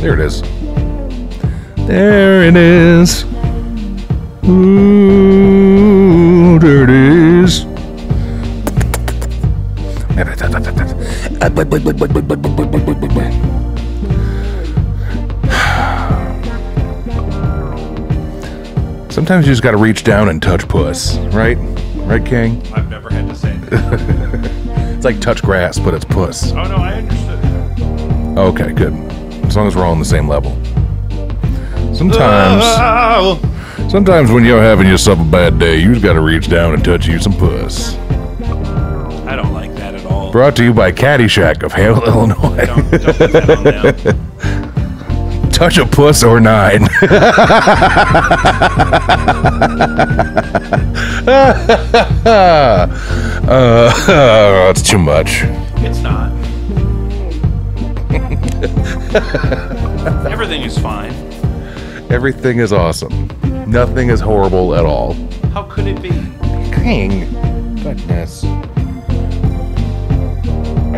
There it is. There it is. Ooh, there it is. Sometimes you just gotta reach down and touch puss, right? Right, King? I've never had to say that. It's like touch grass, but it's puss. Oh, no, I understood. Okay, good. As long as we're all on the same level. Sometimes when you're having yourself a bad day, you just gotta reach down and touch you some puss. I don't like that at all. Brought to you by Caddyshack of Hale, Illinois. Don't put that on them. Touch a puss or nine. That's too much. It's not. Everything is fine. Everything is awesome. Nothing is horrible at all. How could it be? King. Goodness. I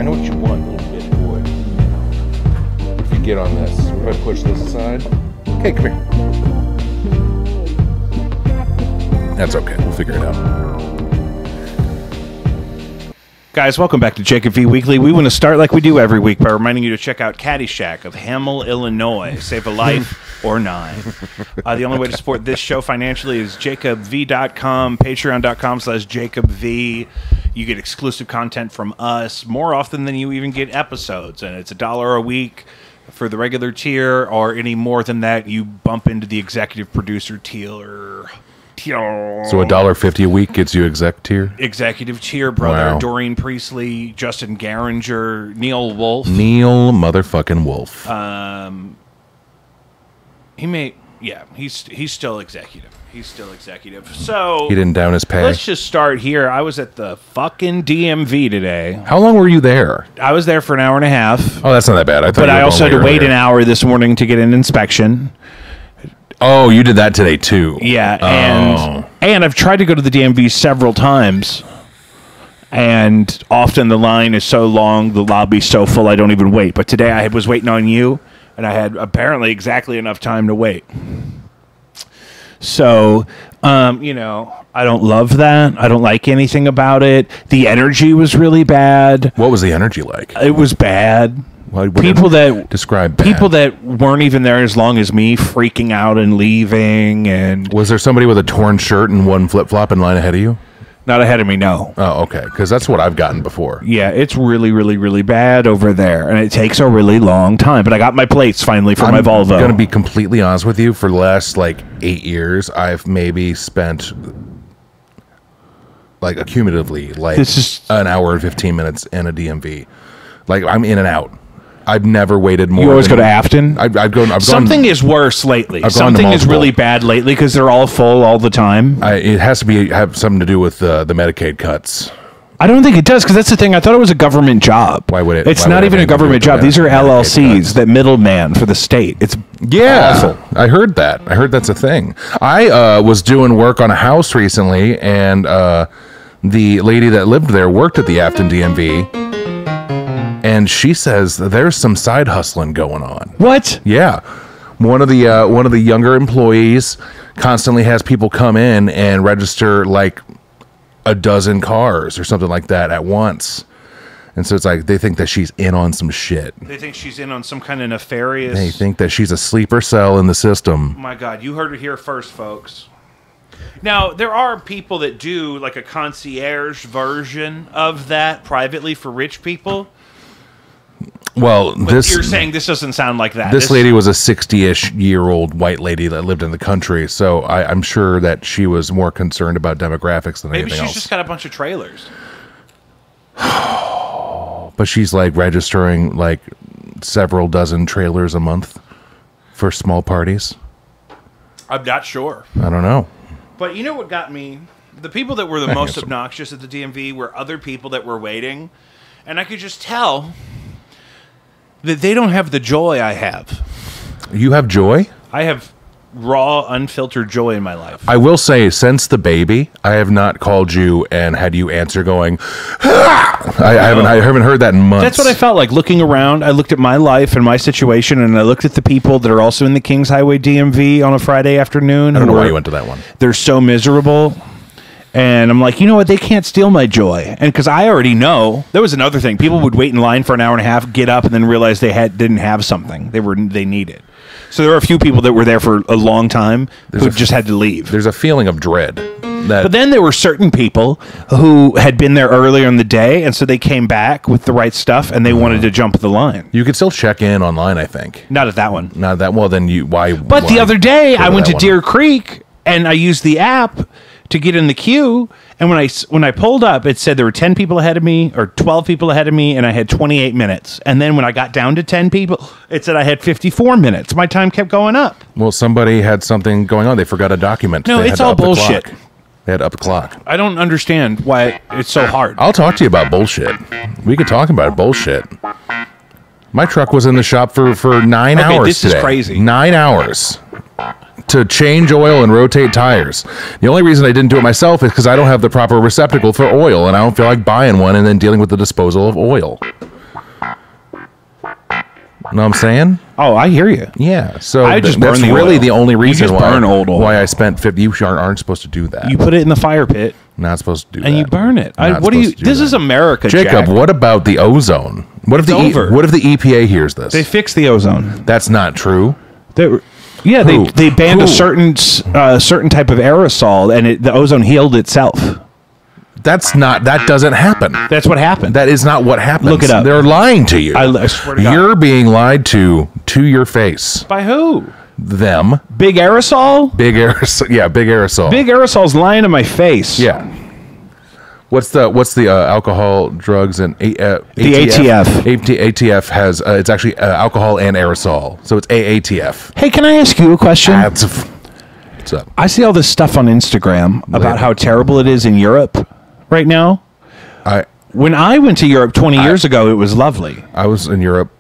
know what you want, little bitch boy. What if you get on this? What if I push this aside? Okay, come here. That's okay. We'll figure it out. Guys, welcome back to Jacob V Weekly. We want to start like we do every week by reminding you to check out Caddyshack of Hamel, Illinois. Save a life or nine. The only way to support this show financially is jacobv.com, patreon.com/jacobv. You get exclusive content from us more often than you even get episodes, and it's $1 a week for the regular tier, or any more than that, you bump into the executive producer tier. So $1.50 a week gets you exec tier? Executive tier, brother. Wow. Doreen Priestley, Justin Garringer, Neil Wolf. Neil motherfucking Wolf. He's still executive. He's still executive. So He didn't down his pay. let's just start here. I was at the fucking DMV today. How long were you there? I was there for an hour and a half. Oh, that's not that bad. But I also had to wait an hour this morning to get an inspection. Oh, you did that today too. Yeah, and I've tried to go to the DMV several times, and often the line is so long, the lobby's so full, I don't even wait. But today I was waiting on you, and I had apparently exactly enough time to wait. So, I don't love that. I don't like anything about it. The energy was really bad. What was the energy like? It was bad. People that describe bad. People that weren't even there as long as me, freaking out and leaving. And was there somebody with a torn shirt and one flip flop in line ahead of you? Not ahead of me, no. Oh, okay, because that's what I've gotten before. Yeah, it's really, really, really bad over there, and it takes a really long time. But I got my plates finally for my Volvo. I'm going to be completely honest with you. For the last 8 years, I've maybe spent accumulatively this is an hour and 15 minutes in a DMV. I'm in and out. I've never waited more. You always go to Afton? I've Something is worse lately. Something is really bad lately because they're all full all the time. It has to have something to do with the Medicaid cuts. I don't think it does, because that's the thing. I thought it was a government job. Why would it? It's not even a government job. These are LLCs, that middleman for the state. It's awful. I heard that. I heard that's a thing. I was doing work on a house recently, and the lady that lived there worked at the Afton DMV. And she says there's some side hustling going on. What? Yeah, one of the younger employees constantly has people come in and register a dozen cars or something like that at once. And so it's they think that she's in on some shit. They think she's in on some kind of nefarious. They think that she's a sleeper cell in the system. Oh my God, you heard it here first, folks. Now, there are people that do a concierge version of that privately for rich people. Well, you're saying this doesn't sound like that. This lady was a 60-ish-year-old white lady that lived in the country, so I'm sure that she was more concerned about demographics than anything else. Maybe she's just got a bunch of trailers. But she's registering several dozen trailers a month for small parties. I'm not sure. I don't know. But you know what got me? The people that were the most obnoxious at the DMV were other people that were waiting, and I could just tell that they don't have the joy I have. You have joy? I have raw, unfiltered joy in my life. I will say, since the baby, I have not called you and had you answer going, "Ah!" I haven't heard that in months. That's what I felt like looking around. I looked at my life and my situation, and I looked at the people that are also in the Kings Highway DMV on a Friday afternoon. I don't know why you went to that one. They're so miserable. And I'm like, you know what? They can't steal my joy. And because I already know, there was another thing. People would wait in line for an hour and a half, get up, and then realize they didn't have something they needed. So there were a few people that were there for a long time who just had to leave. There's a feeling of dread. But then there were certain people who had been there earlier in the day, and so they came back with the right stuff, and they wanted to jump the line. You could still check in online, I think. Not at that one. Not at that. Well, then why? But the other day, I went to Deer Creek, and I used the app to get in the queue, and when I pulled up, it said there were 10 people ahead of me, or 12 people ahead of me, and I had 28 minutes. And then when I got down to 10 people, it said I had 54 minutes. My time kept going up. Well, somebody had something going on. They forgot a document. No, it's all bullshit. They had to up the clock. I don't understand why it's so hard. I'll talk to you about bullshit. We could talk about bullshit. My truck was in the shop for 9 hours this today. Is crazy. 9 hours. To change oil and rotate tires. The only reason I didn't do it myself is because I don't have the proper receptacle for oil, and I don't feel like buying one and then dealing with the disposal of oil. Know what I'm saying? Oh, I hear you. Yeah. So I just that's burn the really oil. the only reason burn old oil. why I spent 50. You aren't supposed to do that. You put it in the fire pit. Not supposed to do that. And you burn it. Not What do you? supposed to do This that. is America, Jacob. Jack. What about the ozone? What if what if the EPA hears this? They fixed the ozone. That's not true. Yeah, Who? they banned a Who? certain type of aerosol, and the ozone healed itself. That doesn't happen. That's what happened. That is not what happens. Look it up. They're lying to you. I swear to God. You're being lied to your face. By who? Them. Big aerosol? Big aerosol. Yeah, big aerosol. Big aerosol's lying to my face. Yeah. What's the alcohol, drugs, and ATF? ATF has it's actually alcohol and aerosol, so it's AATF. Hey, can I ask you a question? What's up? I see all this stuff on Instagram about how terrible it is in Europe right now. When I went to Europe 20 years ago, it was lovely. I was in Europe,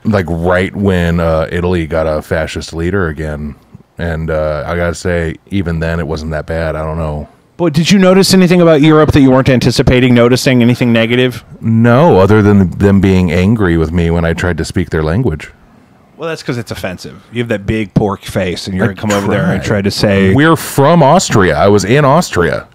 like right when Italy got a fascist leader again, and I gotta say, even then, it wasn't that bad. I don't know. But did you notice anything about Europe that you weren't anticipating noticing? Anything negative? No, other than them being angry with me when I tried to speak their language. Well, that's because it's offensive. You have that big pork face, and you're going to come over there and try to say... We're from Austria. I was in Austria.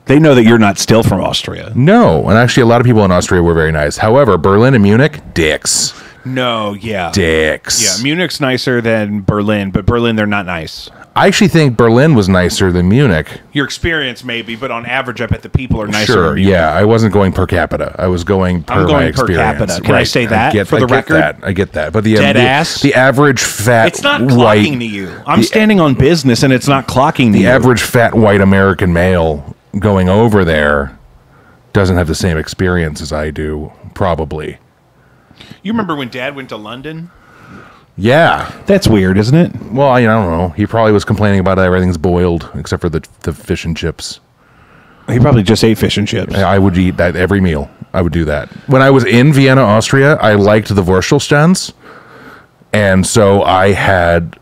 They know that you're not still from Austria. No, and actually a lot of people in Austria were very nice. However, Berlin and Munich, dicks. No, yeah. Dicks. Yeah, Munich's nicer than Berlin, but Berlin, they're not nice. I actually think Berlin was nicer than Munich. Your experience, maybe, but on average, I bet the people are nicer. Sure, than Munich. yeah. I wasn't going per capita. I was going per my experience. Capita. Can I say that for the record? I get that. But the Dead ass? The average fat It's not white, clocking to you. I'm standing on business, and it's not clocking to you. the average fat white American male going over there doesn't have the same experience as I do, probably. You remember when Dad went to London? Yeah. That's weird, isn't it? Well, I don't know. He probably was complaining about everything's boiled except for the fish and chips. He probably just ate fish and chips. I would eat that every meal. I would do that. When I was in Vienna, Austria, I liked the Wurstelstands, and so I had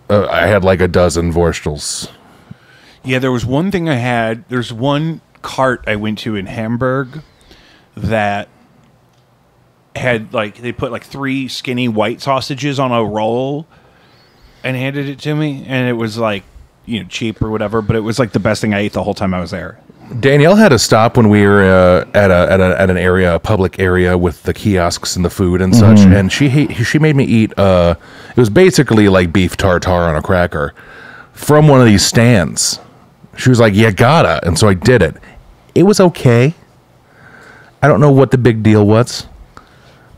like a dozen Wurstels. Yeah, there was one thing I had. There's one cart I went to in Hamburg that had they put 3 skinny white sausages on a roll and handed it to me, and it was cheap or whatever, but it was the best thing I ate the whole time I was there. Danielle had a stop when we were at an area, a public area with the kiosks and the food and such, and she made me eat. It was basically like beef tartare on a cracker from one of these stands. She was like, "You gotta," and so I did it. It was okay. I don't know what the big deal was.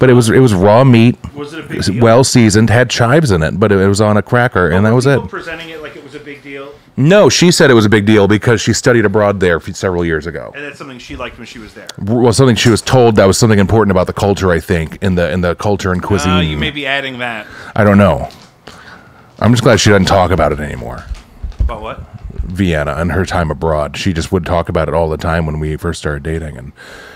But it was raw meat. Was it a big deal? Well seasoned, had chives in it, but it was on a cracker, and that was it. Presenting it like it was a big deal, No, she said it was a big deal because she studied abroad there several years ago. and that's something she liked when she was there. Well, something she was told that was something important about the culture. I think in the culture and cuisine. You may be adding that. I don't know. I'm just glad she doesn't talk about it anymore. About what? Vienna and her time abroad. She just would talk about it all the time when we first started dating, and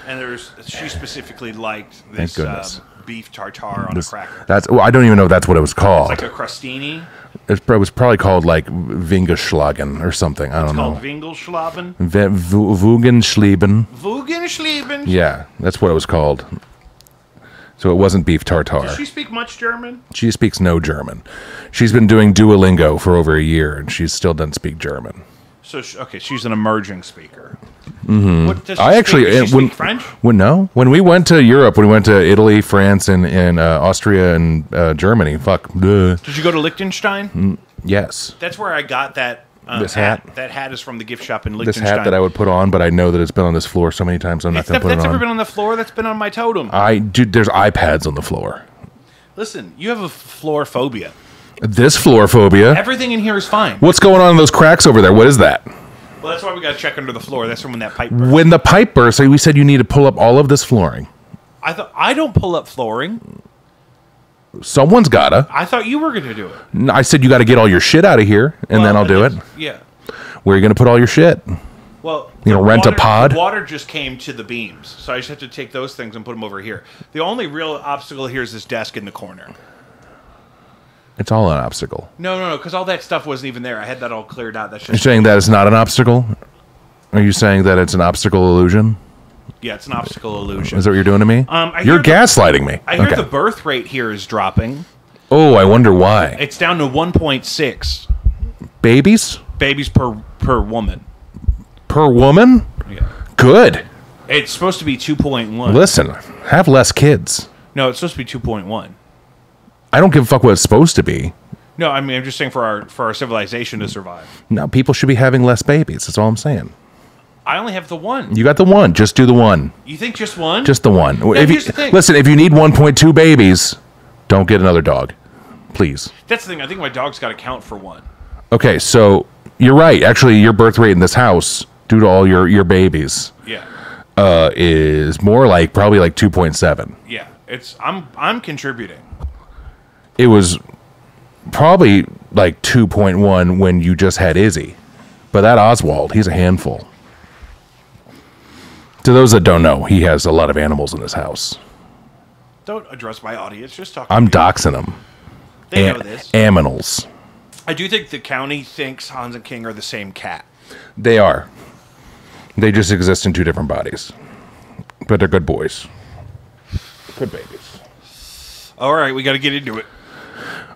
And she specifically liked this goodness. beef tartare on a cracker. Well, I don't even know if that's what it was called. It's like a crostini. It was probably called like Vingeschlagen or something. I don't know. It's called Wingelschlaben. Vugenschleben. Vugenschleben. Yeah, that's what it was called. So it wasn't beef tartare. Does she speak much German? She speaks no German. She's been doing Duolingo for over a year, and she still doesn't speak German. So she's an emerging speaker. Mm-hmm. Does she speak French? When we went to Europe, when we went to Italy, France, and Austria and Germany, Did you go to Liechtenstein? Yes. That's where I got that. This hat. That hat is from the gift shop in Liechtenstein. This hat that I would put on, but I know that it's been on this floor so many times. I'm not going to put it on. That's never been on the floor. That's been on my totem. Dude, there's iPads on the floor. Listen, you have a floor phobia. This floor phobia. Everything in here is fine. What's going on in those cracks over there? What is that? Well, that's why we got to check under the floor. That's from when that pipe burst. When the pipe burst, we said you need to pull up all of this flooring. I don't pull up flooring. Someone's gotta. I thought you were going to do it. I said you got to get all your shit out of here, and then I'll do it. Yeah. Where are you going to put all your shit? Well, rent a pod? The water just came to the beams, so I just have to take those things and put them over here. The only real obstacle here is this desk in the corner. It's all an obstacle. No, because all that stuff wasn't even there. I had that all cleared out. That's just You're saying that it's not an obstacle? Are you saying that it's an obstacle illusion? Yeah, it's an obstacle illusion. Is that what you're doing to me? You're gaslighting me. I hear the birth rate here is dropping. Oh, I wonder why. It's down to 1.6. Babies? Babies per woman. Per woman? Yeah. Good. It's supposed to be 2.1. Listen, have less kids. No, it's supposed to be 2.1. I don't give a fuck what it's supposed to be. No, I mean, I'm just saying for our civilization to survive. No, people should be having less babies. That's all I'm saying. I only have the one. You got the one. Just do the one. You think just one? Just the one. Yeah, here's the thing. Listen, if you need 1.2 babies, don't get another dog. Please. That's the thing. I think my dog's got to count for one. Okay, so you're right. Actually, your birth rate in this house, due to all your babies, is more like probably like 2.7. Yeah, I'm contributing. It was probably like 2.1 when you just had Izzy. But that Oswald, he's a handful. To those that don't know, he has a lot of animals in his house. Don't address my audience. Just talk. I'm doxing them. They know this. Aminals. I do think the county thinks Hans and King are the same cat. They are. They just exist in two different bodies. But they're good boys. Good babies. All right, we got to get into it.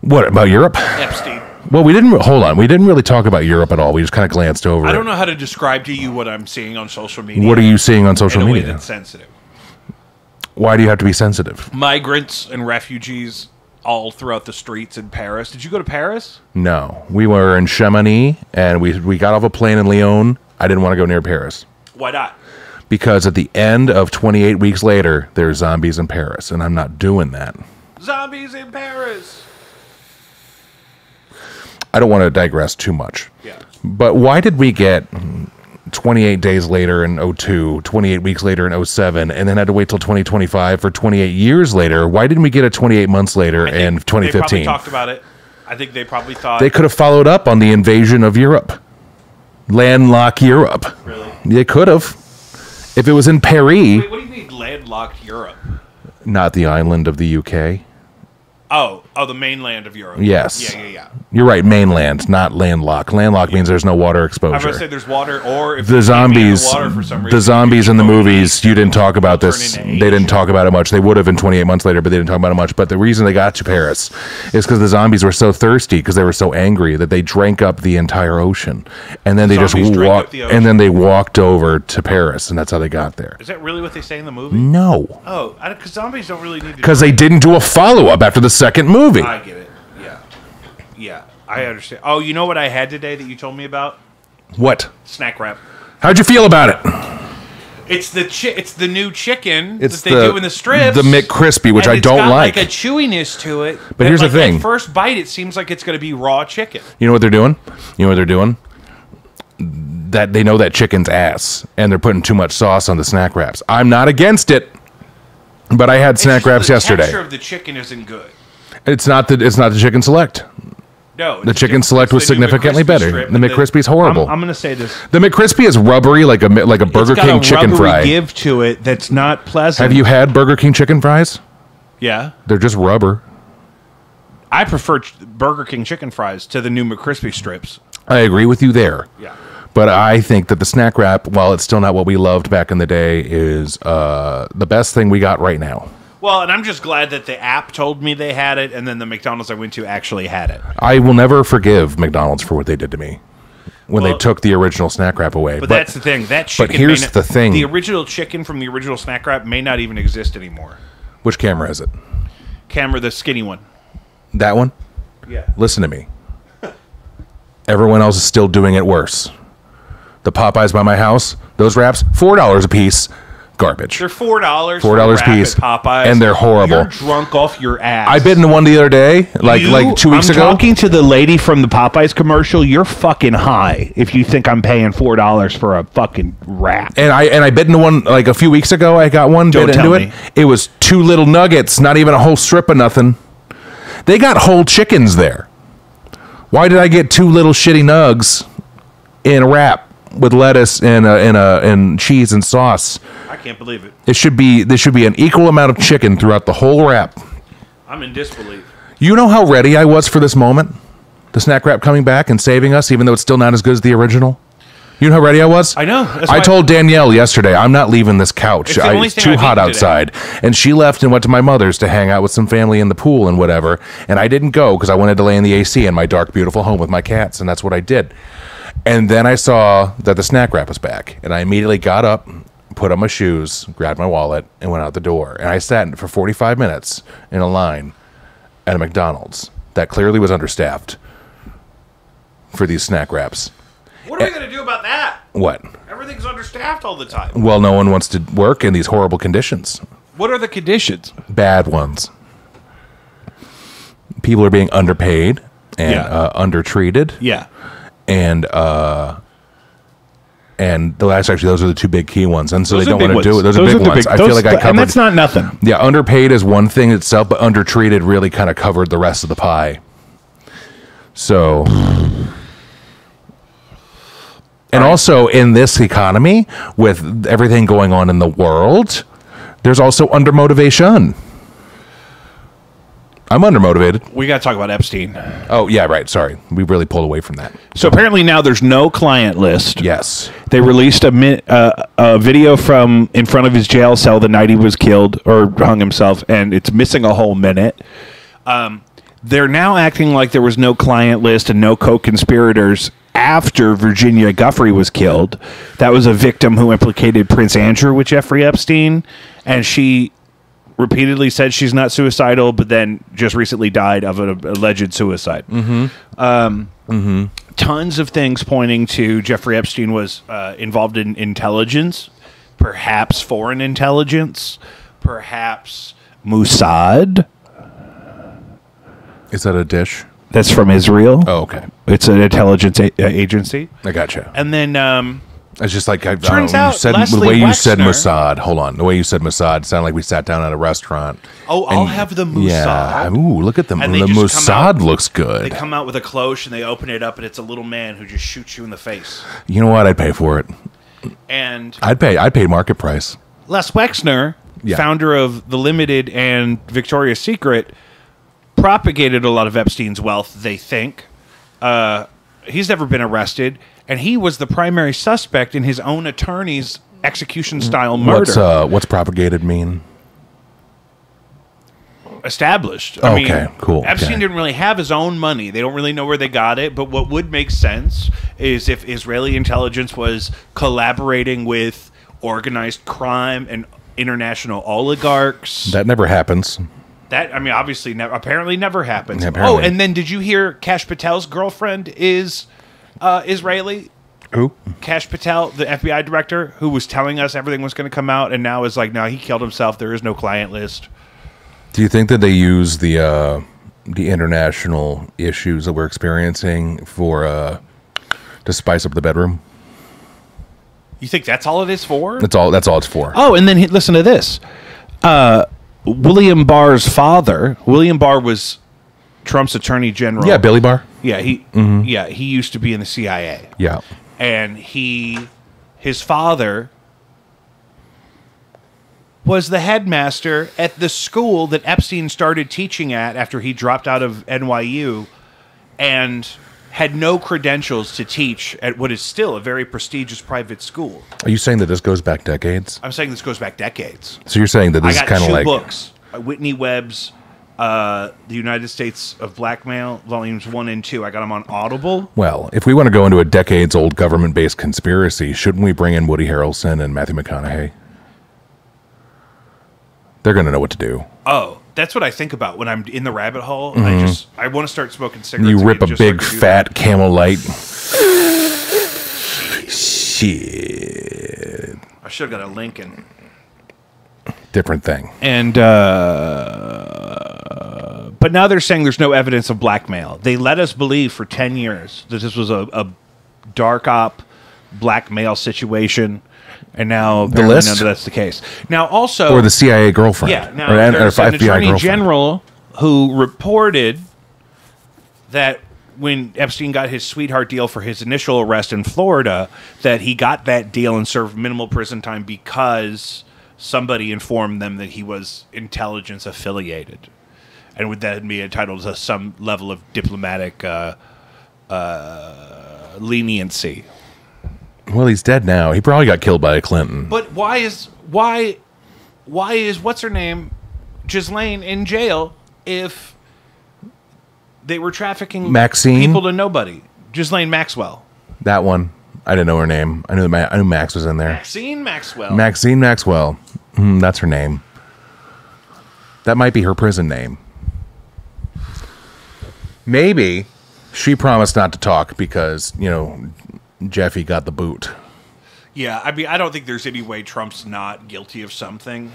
What, about Europe? Epstein. Well, hold on. We didn't really talk about Europe at all. We just kind of glanced over it. I don't know how to describe to you what I'm seeing on social media. What are you seeing on social media? In a way that's sensitive. Why do you have to be sensitive? Migrants and refugees all throughout the streets in Paris. Did you go to Paris? No. We were in Chamonix, and we got off a plane in Lyon. I didn't want to go near Paris. Why not? Because at the end of 28 weeks later, there's zombies in Paris, and I'm not doing that. Zombies in Paris! I don't want to digress too much. Yeah. But why did we get 28 days later in 02, 28 weeks later in 07, and then had to wait till 2025 for 28 years later? Why didn't we get it 28 months later in 2015? They probably talked about it. I think they probably thought... They could have followed up on the invasion of Europe. Landlocked Europe. Really? They could have. If it was in Paris... Wait, what do you mean landlocked Europe? Not the island of the UK. Oh, the mainland of Europe. Yes. Yeah. You're right, mainland, not landlocked. Landlocked means there's no water exposure. I was going to say there's water, or if the zombies, water for some reason, the zombies in the movies, you didn't talk about this. They didn't talk about it much. They would have in 28 months later, but they didn't talk about it much. But the reason they got to Paris is because the zombies were so thirsty, because they were so angry that they drank up the entire ocean, and then they just walked, and then they walked over to Paris, and that's how they got there. Is that really what they say in the movie? No. Oh, because zombies don't really need to. Because they didn't do a follow-up after the second movie. I get it. Yeah, I understand. Oh, you know what I had today that you told me about? What? Snack wrap. How'd you feel about it? It's the new chicken that they do in the strips. The McCrispy, which I don't like. It's got like a chewiness to it. But here's the thing. At first bite, it seems like it's going to be raw chicken. You know what they're doing? That they know that chicken's ass, and they're putting too much sauce on the snack wraps. I'm not against it, but I had snack wraps yesterday. The texture of the chicken isn't good. It's not the chicken select. No, the chicken select was significally better. The McCrispy's horrible. I'm going to say this. The McCrispy is rubbery like a Burger King chicken fry. Give to it that's not pleasant. Have you had Burger King chicken fries? Yeah. They're just rubber. I prefer Burger King chicken fries to the new McCrispy strips. I agree with you there. Yeah. But I think that the snack wrap, while it's still not what we loved back in the day, is the best thing we got right now. Well, and I'm just glad that the app told me they had it, and then the McDonald's I went to actually had it. I will never forgive McDonald's for what they did to me when they took the original snack wrap away. But that's the thing. That chicken. But here's the thing: the original chicken from the original snack wrap may not even exist anymore. Which camera is it? Camera, the skinny one. That one? Yeah. Listen to me. Everyone else is still doing it worse. The Popeyes by my house, those wraps, $4 a piece. Garbage. They're $4. $4 a piece. Popeyes, and they're horrible. You're drunk off your ass. I bit into one the other day, like 2 weeks ago. I'm talking to the lady from the Popeyes commercial. You're fucking high if you think I'm paying $4 for a fucking wrap. And I bit into one like a few weeks ago. I got one. Don't bit tell into me. It was 2 little nuggets, not even a whole strip of nothing. They got whole chickens there. Why did I get 2 little shitty nugs in a wrap with lettuce and cheese and sauce? I can't believe it. There should be an equal amount of chicken throughout the whole wrap. I'm in disbelief. You know how ready I was for this moment? The snack wrap coming back and saving us, even though it's still not as good as the original. You know how ready I was? I know. I told Danielle yesterday, I'm not leaving this couch. It's too hot outside. And she left and went to my mother's to hang out with some family in the pool and whatever. And I didn't go because I wanted to lay in the AC in my dark, beautiful home with my cats. And that's what I did. And then I saw that the snack wrap was back. And I immediately got up, put on my shoes, grabbed my wallet, and went out the door. And I sat for 45 minutes in a line at a McDonald's that clearly was understaffed for these snack wraps. What are we going to do about that? What? Everything's understaffed all the time. Well, no one wants to work in these horrible conditions. What are the conditions? Bad ones. People are being underpaid and undertreated. Yeah. And those are the 2 big key ones. And so Those they are don't want big to do it. ones. Those are big ones. I feel like I covered. And that's not nothing. Yeah, underpaid is one thing itself, but undertreated really kind of covered the rest of the pie. So... And also in this economy, with everything going on in the world, there's also undermotivation. I'm undermotivated. We got to talk about Epstein. Oh, yeah, right. Sorry. We really pulled away from that. So apparently now there's no client list. Yes. They released a video from in front of his jail cell the night he was killed or hung himself, and it's missing a whole minute. They're now acting like there was no client list and no co-conspirators after Virginia Giuffre was killed. That was a victim who implicated Prince Andrew with Jeffrey Epstein, and she repeatedly said she's not suicidal, but then just recently died of an alleged suicide. Tons of things pointing to Jeffrey Epstein was involved in intelligence, perhaps foreign intelligence, perhaps Mossad. Is that a dish? That's from Israel. Oh, okay. It's an intelligence agency. I gotcha. And then It's just like turns out you said, Leslie the way you said Wexner- Mossad. Hold on, the way you said Mossad sounded like we sat down at a restaurant. Oh, I'll have the Mossad. Yeah. Ooh, look at them. And The they just come Mossad out- looks good. They come out with a cloche and they open it up, and it's a little man who just shoots you in the face. You know what? I'd pay for it. And I'd pay market price. Les Wexner, Yeah. founder of The Limited and Victoria's Secret, propagated a lot of Epstein's wealth, they think. He's never been arrested, and he was the primary suspect in his own attorney's execution-style murder. What's propagated mean? Established. Okay, cool, Epstein okay. didn't really have his own money. They don't really know where they got it, but what would make sense is if Israeli intelligence was collaborating with organized crime and international oligarchs. That never happens. That, obviously, apparently never happens. Yeah, apparently. Oh, and then did you hear Kash Patel's girlfriend is Israeli? Who? Kash Patel, the FBI director, who was telling us everything was going to come out, and now is like, no, he killed himself. There is no client list. Do you think that they use the international issues that we're experiencing to spice up the bedroom? You think that's all it is for? That's all it's for. Oh, and then listen to this. William Barr's father, William Barr was Trump's attorney general. Yeah, Billy Barr. Yeah, he used to be in the CIA. Yeah. And his father was the headmaster at the school that Epstein started teaching at after he dropped out of NYU and had no credentials to teach at what is still a very prestigious private school. Are you saying that this goes back decades? I'm saying this goes back decades. So you're saying that this is kind of like... I got 2 books. Whitney Webb's The United States of Blackmail, volumes 1 and 2. I got them on Audible. Well, if we want to go into a decades-old government-based conspiracy, shouldn't we bring in Woody Harrelson and Matthew McConaughey? They're going to know what to do. Oh, that's what I think about when I'm in the rabbit hole. I want to start smoking cigarettes. You rip a big, fat Camel Light. Shit. I should have got a Lincoln. Different thing. And, but now they're saying there's no evidence of blackmail. They let us believe for 10 years that this was a dark op blackmail situation. And now the list? None of that's the case. Now also, or the CIA girlfriend. Yeah. Now or there's an FBI attorney girlfriend. general who reported that when Epstein got his sweetheart deal for his initial arrest in Florida, that he got that deal and served minimal prison time because somebody informed them that he was intelligence affiliated, and would then be entitled to some level of diplomatic leniency. Well, he's dead now. He probably got killed by a Clinton. But why is what's her name, Ghislaine, in jail if they were trafficking people to nobody? Ghislaine Maxwell. That one. I didn't know her name. I knew Max was in there. Maxine Maxwell. Maxine Maxwell. That's her name. That might be her prison name. Maybe she promised not to talk because, Jeffy got the boot. Yeah, I mean, I don't think there's any way Trump's not guilty of something.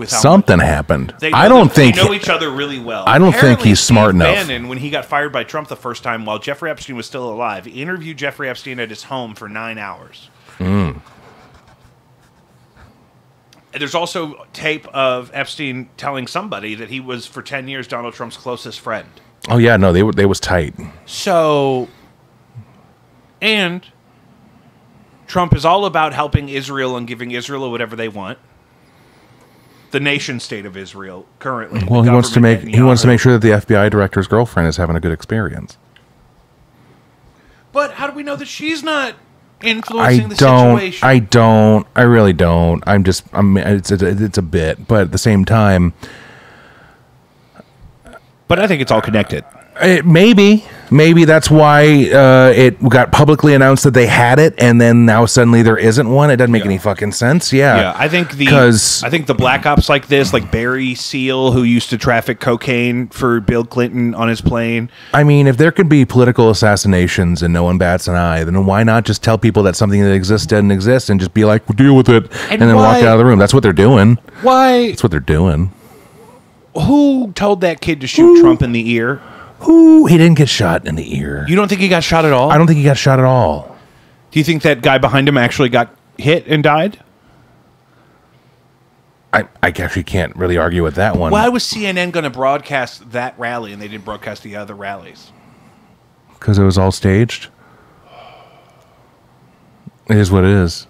Something happened. They know each other really well. I don't think he's smart enough. Bannon, when he got fired by Trump the first time while Jeffrey Epstein was still alive, he interviewed Jeffrey Epstein at his home for 9 hours. There's also tape of Epstein telling somebody that he was, for 10 years, Donald Trump's closest friend. Oh, yeah, no, they was tight. So, and Trump is all about helping Israel and giving Israel whatever they want. The nation state of Israel currently. Well, he wants to make sure that the FBI director's girlfriend is having a good experience. But how do we know that she's not influencing the situation? I really don't. It's a bit, but at the same time. But I think it's all connected. Maybe that's why it got publicly announced that they had it, and then now suddenly there isn't one. It doesn't make any fucking sense. Yeah, I think the black ops like this, like Barry Seal, who used to traffic cocaine for Bill Clinton on his plane. I mean, if there could be political assassinations and no one bats an eye, then why not just tell people that something that exists doesn't exist and just be like, we'll deal with it, and then walk out of the room? That's what they're doing. Why? That's what they're doing. Who told that kid to shoot Trump in the ear? He didn't get shot in the ear. You don't think he got shot at all? I don't think he got shot at all. Do you think that guy behind him actually got hit and died? I actually can't really argue with that one. Why was CNN going to broadcast that rally and they didn't broadcast the other rallies? Because it was all staged. It is what it is.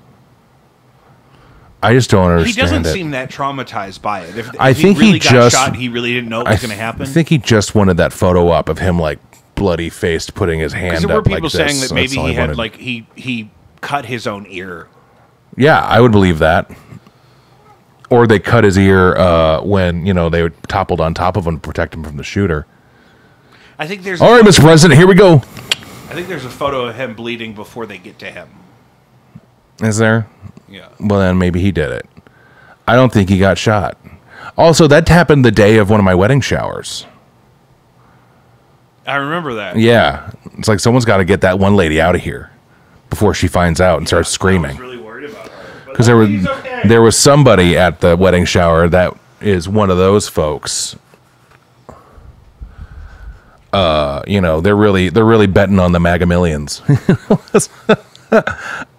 I just don't understand it. He doesn't seem that traumatized by it. If I think he really got just shot, he really didn't know it was going to happen. I think he just wanted that photo up of him like bloody faced, putting his hand up. There were people like saying this, that maybe he had like he cut his own ear. Yeah, I would believe that. Or they cut his ear when they toppled on top of him to protect him from the shooter. I think there's. All right, Mr. President, here we go. I think there's a photo of him bleeding before they get to him. Is there? Yeah. Well, then maybe he did it. I don't think he got shot. Also, that happened the day of one of my wedding showers. I remember that. Yeah. It's like someone's got to get that one lady out of here before she finds out and starts screaming. I was really worried about her. Because there was somebody at the wedding shower that is one of those folks. They're really betting on the MAGA millions.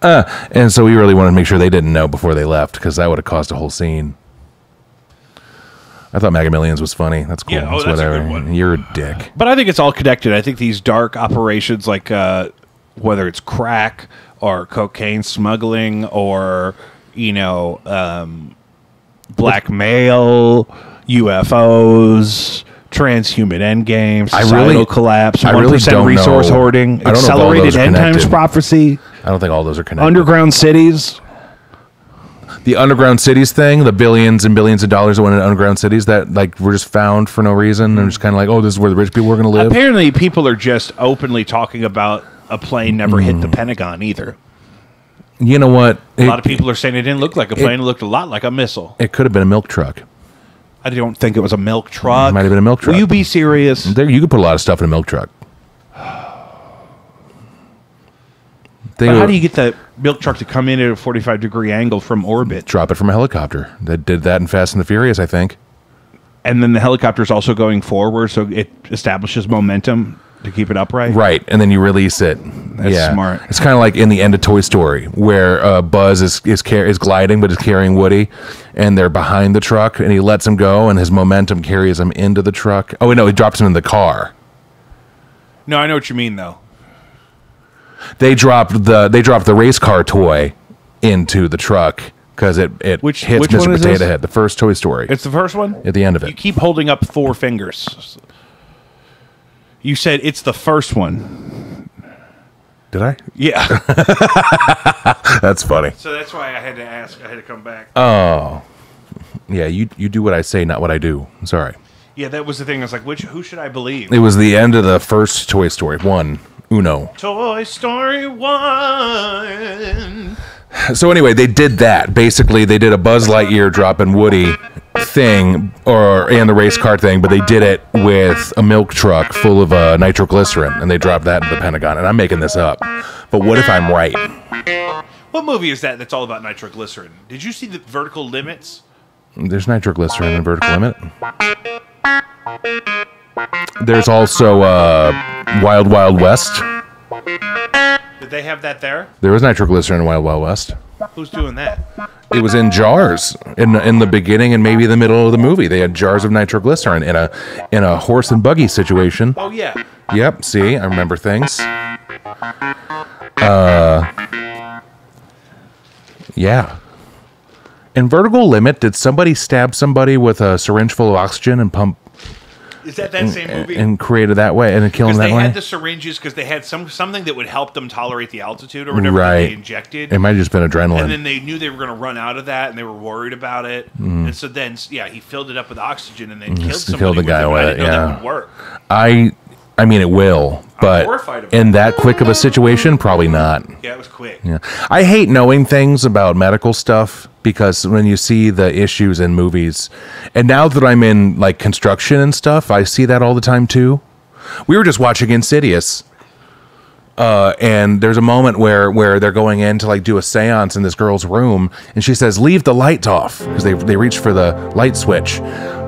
And so we really wanted to make sure they didn't know before they left, because that would have caused a whole scene. I thought MAGA Millions was funny. That's cool. Yeah, that's whatever. A good one. You're a dick. But I think it's all connected. I think these dark operations, like whether it's crack or cocaine smuggling or blackmail, UFOs, transhuman endgames, societal collapse, 1% resource hoarding, accelerated end times prophecy. I don't think all those are connected. Underground cities. The underground cities thing, the billions and billions of dollars that went into underground cities that like were just found for no reason and just kind of like, oh, this is where the rich people were going to live. Apparently, people are just openly talking about a plane never hit the Pentagon either. You know what? A lot of people are saying it didn't look like a plane; it looked a lot like a missile. It could have been a milk truck. I don't think it was a milk truck. It might have been a milk truck. Will you be serious? You could put a lot of stuff in a milk truck. How do you get the milk truck to come in at a 45-degree angle from orbit? Drop it from a helicopter. They did that in Fast and the Furious, I think. And then the helicopter's also going forward, so it establishes momentum to keep it upright? Right, and then you release it. That's smart. It's kind of like in the end of Toy Story, where Buzz is gliding, but is carrying Woody, and they're behind the truck, and he lets him go, and his momentum carries him into the truck. Oh, wait, no, he drops him in the car. No, I know what you mean, though. They dropped the race car toy into the truck because it hits Mr. Potato Head. The first Toy Story. It's the first one? At the end of it. You keep holding up 4 fingers. You said it's the first one. Did I? Yeah. That's funny. So that's why I had to ask. I had to come back. Oh. Yeah, you do what I say, not what I do. I'm sorry. Yeah, that was the thing. I was like, who should I believe? It was the end of the first Toy Story. 1. Uno. Toy Story 1. So anyway, they did that. Basically, they did a Buzz Lightyear dropping Woody thing, and the race car thing, but they did it with a milk truck full of nitroglycerin, and they dropped that into the Pentagon. And I'm making this up, but what if I'm right? What movie is that that's all about nitroglycerin? Did you see the Vertical Limits? There's nitroglycerin in Vertical Limit. There's also Wild Wild West. Did they have that there? There was nitroglycerin in Wild Wild West. Who's doing that? It was in jars in the beginning and maybe the middle of the movie. They had jars of nitroglycerin in a horse and buggy situation. Oh yeah. Yep. See, I remember things. Yeah. In Vertical Limit, did somebody stab somebody with a syringe full of oxygen and pump? Is that same movie? And created that way and kill them that way? Because they had the syringes because they had something that would help them tolerate the altitude or whatever that they injected. It might have just been adrenaline. And then they knew they were going to run out of that and they were worried about it. And so then, he filled it up with oxygen and then killed somebody. Killed the guy with it, that would work. I mean, it will, but in that quick of a situation, probably not. Yeah, it was quick. Yeah, I hate knowing things about medical stuff because when you see the issues in movies, and now that I'm in like construction and stuff, I see that all the time too. We were just watching Insidious, and there's a moment where they're going in to like do a seance in this girl's room, and she says, "Leave the light off," because they reached for the light switch.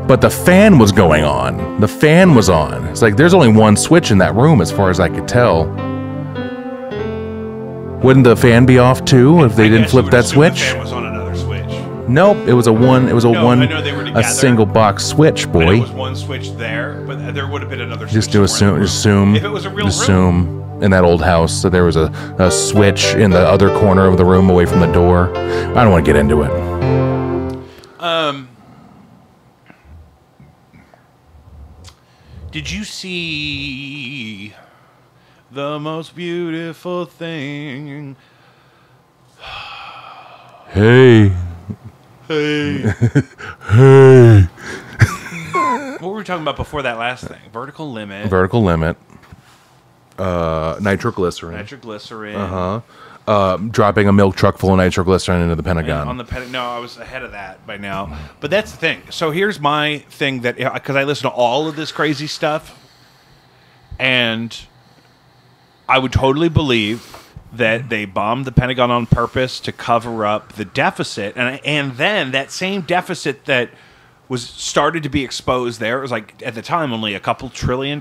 But the fan was going on. The fan was on. It's like there's only one switch in that room as far as I could tell. Wouldn't the fan be off too if they didn't flip that switch? The fan was on another switch. Nope, it was a single box switch, boy. There was one switch there, but there would have been another switch. Just assume. If it was a real room. In that old house, so there was a switch in the other corner of the room away from the door. I don't want to get into it. Did you see the most beautiful thing? Hey. Hey. Hey. What were we talking about before that last thing? Vertical Limit. Vertical Limit. Nitroglycerin. Nitroglycerin. Dropping a milk truck full of nitroglycerin into the Pentagon. No, I was ahead of that by now. But that's the thing. So here's my thing that because I listen to all of this crazy stuff, and I would totally believe that they bombed the Pentagon on purpose to cover up the deficit, and then that same deficit that was started to be exposed there, it was like at the time only a couple $1 trillion.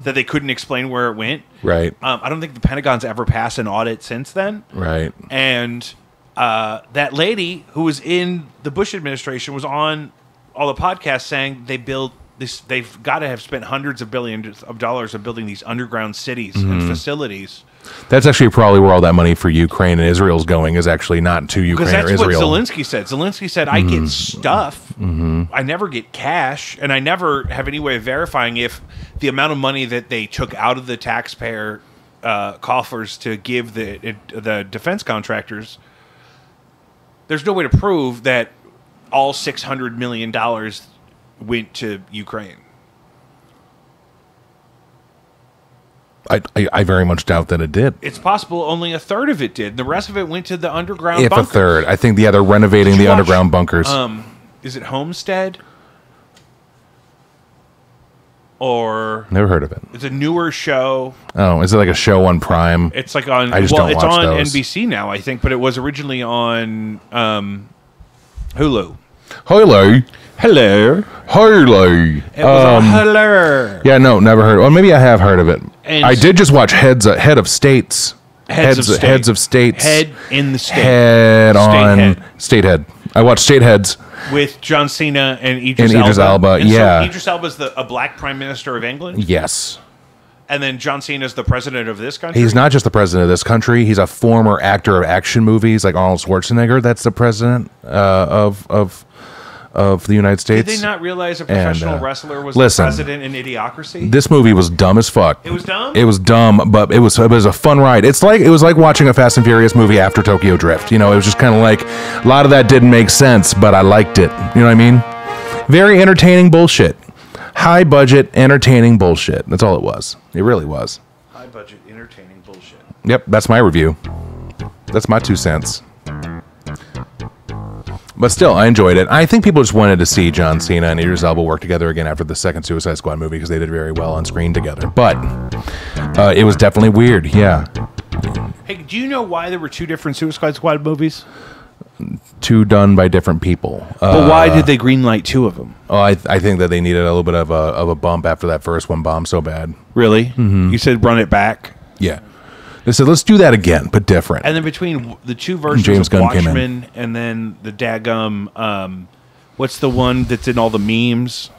That they couldn't explain where it went. Right. I don't think the Pentagon's ever passed an audit since then. Right. And that lady who was in the Bush administration was on all the podcasts saying they built they've got to have spent hundreds of billions of dollars of building these underground cities and facilities. That's actually probably where all that money for Ukraine and Israel's going, is actually not to Ukraine or Israel. Because that's what Zelensky said. Zelensky said, I get stuff. I never get cash, and I never have any way of verifying if the amount of money that they took out of the taxpayer coffers to give the defense contractors, there's no way to prove that all $600 million went to Ukraine. I very much doubt that it did. It's possible only a third of it did. The rest of it went to the underground If bunkers. a third. I think, they're renovating the underground bunkers. Is it Homestead? Or... Never heard of it. It's a newer show. Oh, is it like a show on Prime? It's like on... I just don't it's watch on those. NBC now, I think, but it was originally on Hulu. Hello. Hello. Hello. It was on Hello. Yeah, no, never heard. Well, maybe I have heard of it. And I did just watch Head of States. Heads of States. Head in the State. Head on Head. Statehead. I watched Stateheads. With John Cena and Idris Elba. And yeah. so Idris Elba's a black prime minister of England? Yes. And then John Cena's the president of this country? He's not just the president of this country. He's a former actor of action movies like Arnold Schwarzenegger. That's the president of the United States. Did they not realize a professional wrestler was the president in Idiocracy? This movie was dumb as fuck. It was dumb? It was dumb, but it was a fun ride. It was like watching a Fast and Furious movie after Tokyo Drift. You know, it was just kind of like, a lot of that didn't make sense, but I liked it. You know what I mean? Very entertaining bullshit. High budget, entertaining bullshit. That's all it was. It really was. High budget, entertaining bullshit. Yep, that's my review. That's my 2 cents. But still, I enjoyed it. I think people just wanted to see John Cena and Idris Elba work together again after the second Suicide Squad movie, because they did very well on screen together. But it was definitely weird, yeah. Hey, do you know why there were 2 different Suicide Squad movies? 2 done by different people. But why did they greenlight 2 of them? Oh, I think that they needed a little bit of a bump after that first one bombed so bad. Really? Mm-hmm. You said run it back? Yeah. They said, let's do that again, but different. And then between the 2 versions James of Gunn came Watchmen and then the daggum, what's the one that's in all the memes?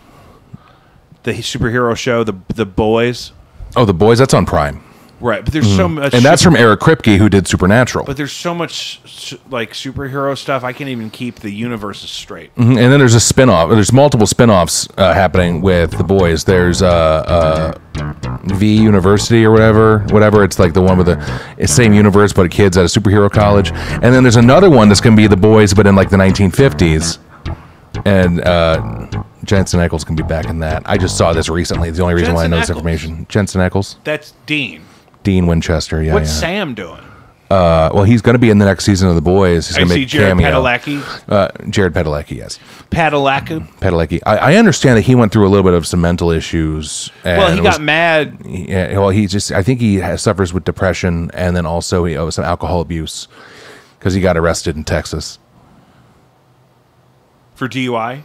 The superhero show, The Boys? Oh, The Boys, that's on Prime. Right, but there's so much... And that's from Eric Kripke, who did Supernatural. But there's so much like superhero stuff, I can't even keep the universes straight. And then there's a spin-off. There's multiple spin-offs happening with The Boys. There's V University or whatever. It's like the one with the same universe, but kids at a superhero college. And then there's another one that's going to be The Boys, but in like the 1950s. And Jensen Ackles can be back in that. I just saw this recently. It's the only reason why I know this information. Jensen Ackles. That's Dean. Dean Winchester, yeah. What's Sam doing? Well, he's going to be in the next season of The Boys. He's going to make a Jared cameo. Padalecki? Jared Padalecki, yes. Padalecki? I understand that he went through a little bit of some mental issues. Well, he got mad. Yeah, well, I think he suffers with depression, and then also some alcohol abuse because he got arrested in Texas. For DUI?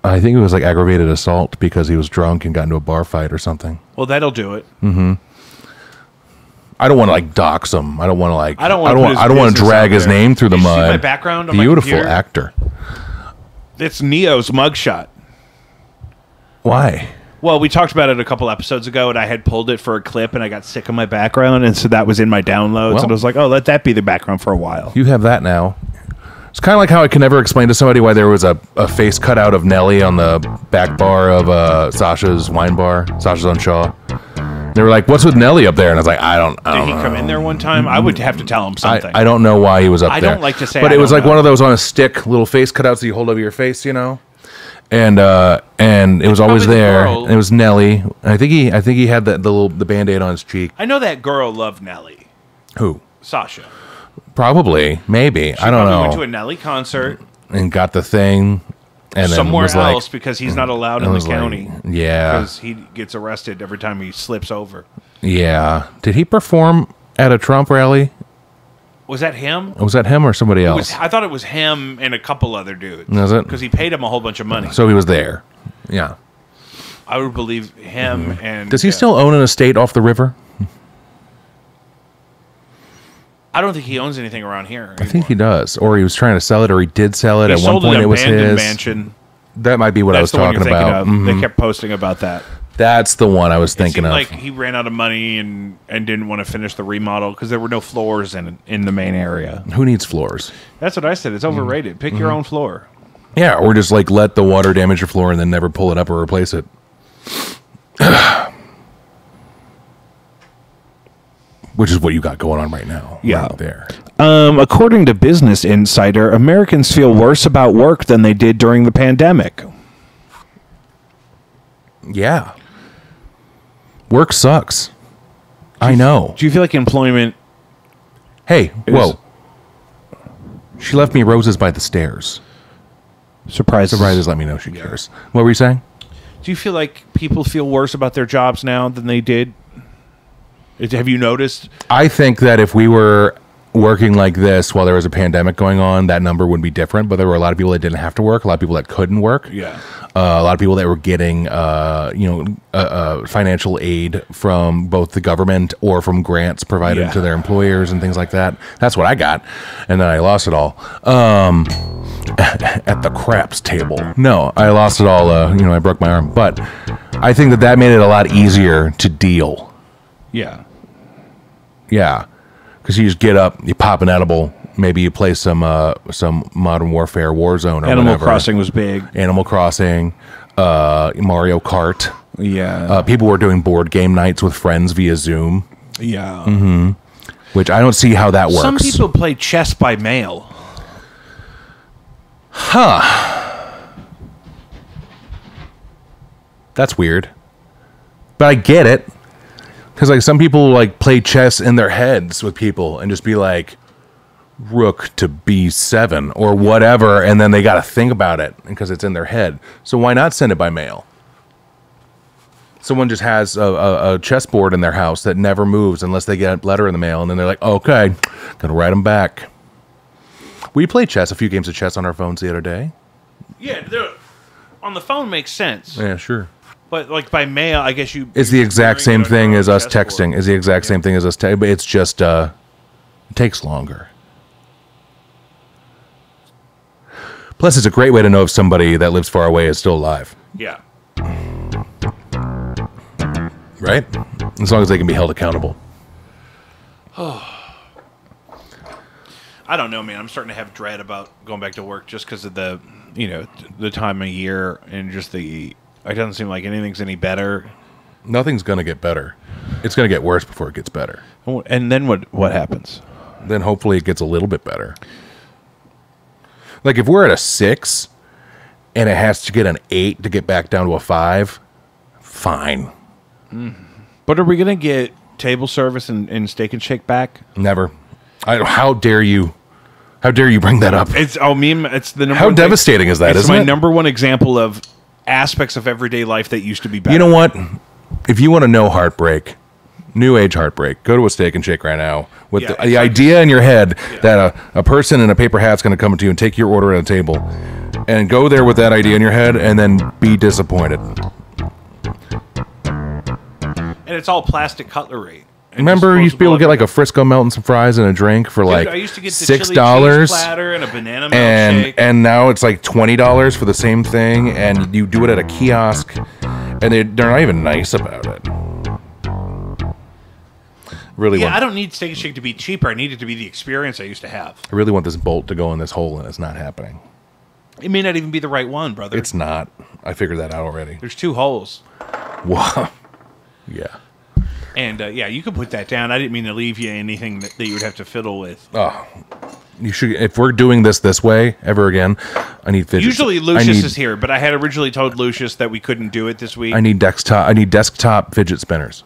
I think it was like aggravated assault because he was drunk and got into a bar fight or something. Well, that'll do it. Mm-hmm. I don't want to like dox him. I don't want to like. I don't want to drag his name through the mud. See my background on Beautiful my computer? actor. It's Neo's mugshot. Why? Well, we talked about it a couple episodes ago, and I had pulled it for a clip, and I got sick of my background, and so that was in my downloads, and I was like, oh, let that be the background for a while. You have that now. It's kind of like how I can never explain to somebody why there was a face cutout of Nelly on the back bar of Sasha's wine bar, Sasha's on Shaw. They were like, "What's with Nelly up there?" And I was like, "I don't Did he know. come in there one time? I would have to tell him something. I don't know why he was up there. I don't like to say, but I it was don't like know. one of those on a stick little face cutouts that you hold over your face, you know. And it was always probably the there. girl. And it was Nelly. And I think he had the Band-Aid on his cheek. I know that girl loved Nelly. Who? Sasha. Probably, maybe. I don't know. Went to a Nelly concert And got the thing. And then somewhere was else like, because he's not allowed in the county. Yeah. Because he gets arrested every time he slips over. Yeah. Did he perform at a Trump rally? Was that him? Was that him or somebody else? I thought it was him and a couple other dudes. Was it? Because he paid him a whole bunch of money. So he was there. Yeah. I would believe him and... Does he still own an estate off the river? I don't think he owns anything around here anymore. I think he does. Or he was trying to sell it, or he did sell it. He At one sold point an it was abandoned his. mansion. That might be what I was That's the one talking you're thinking about. of. They kept posting about that. That's the one I was It thinking seemed of. like he ran out of money and didn't want to finish the remodel because there were no floors in the main area. Who needs floors? That's what I said. It's overrated. Pick your own floor. Yeah, or just like let the water damage your floor and then never pull it up or replace it. Which is what you got going on right now. Yeah. Right there. According to Business Insider, Americans feel worse about work than they did during the pandemic. Yeah. Work sucks. I know. Do you feel like employment... Hey, whoa. She left me roses by the stairs. Surprises let me know she cares. What were you saying? Do you feel like people feel worse about their jobs now than they did? Have you noticed? I think that if we were working like this while there was a pandemic going on, that number would be different. But there were a lot of people that didn't have to work, a lot of people that couldn't work. Yeah. A lot of people that were getting, financial aid from both the government or from grants provided to their employers and things like that. That's what I got, and then I lost it all at the craps table. No, I lost it all. I broke my arm, but I think that made it a lot easier to deal. Yeah. Yeah, because you just get up, you pop an edible. Maybe you play some Modern Warfare Warzone or Animal whatever. Crossing was big. Animal Crossing, Mario Kart. Yeah. People were doing board game nights with friends via Zoom. Yeah. Which I don't see how that works. Some people play chess by mail. That's weird. But I get it. Because like some people like play chess in their heads with people and just be like, rook to b7 or whatever, and then they got to think about it because it's in their head. So why not send it by mail? Someone just has a chessboard in their house that never moves unless they get a letter in the mail, and then they're like, okay, gonna write them back. We played chess, a few games of chess on our phones the other day. Yeah, on the phone makes sense. Yeah, sure. But like by mail, I guess you... It's the exact same thing as us chessboard. texting. It's the exact same thing as us texting, but it's just, it takes longer. Plus, it's a great way to know if somebody that lives far away is still alive. Yeah. Right? As long as they can be held accountable. I don't know, man. I'm starting to have dread about going back to work just because of the time of year and just it doesn't seem like anything's any better. Nothing's going to get better. It's going to get worse before it gets better. And then what happens? Then hopefully it gets a little bit better. Like if we're at a 6 and it has to get an 8 to get back down to a 5, fine. But are we going to get table service and Steak and Shake back? Never. How dare you? How dare you bring that up? It's the number. How devastating is that? It's isn't my it? number one example of aspects of everyday life that used to be better. You know what? If you want to know heartbreak, new age heartbreak, go to a Steak and Shake right now with the idea in your head that a person in a paper hat's going to come to you and take your order at a table, and go there with that idea in your head and then be disappointed. And it's all plastic cutlery. Remember, you used to be able to get like a Frisco melt and some fries and a drink for like I used to get the $6, chili cheese platter and a banana milkshake. and now it's like $20 for the same thing, and you do it at a kiosk, and they're not even nice about it. Really, I don't need Steak and Shake to be cheaper. I need it to be the experience I used to have. I really want this bolt to go in this hole, and it's not happening. It may not even be the right one, brother. It's not. I figured that out already. There's 2 holes. Wow. Yeah. And you can put that down. I didn't mean to leave you anything that you would have to fiddle with. Oh, you should. If we're doing this way ever again, I need fidget. Usually Lucius is here, but I had originally told Lucius that we couldn't do it this week. I need desktop fidget spinners.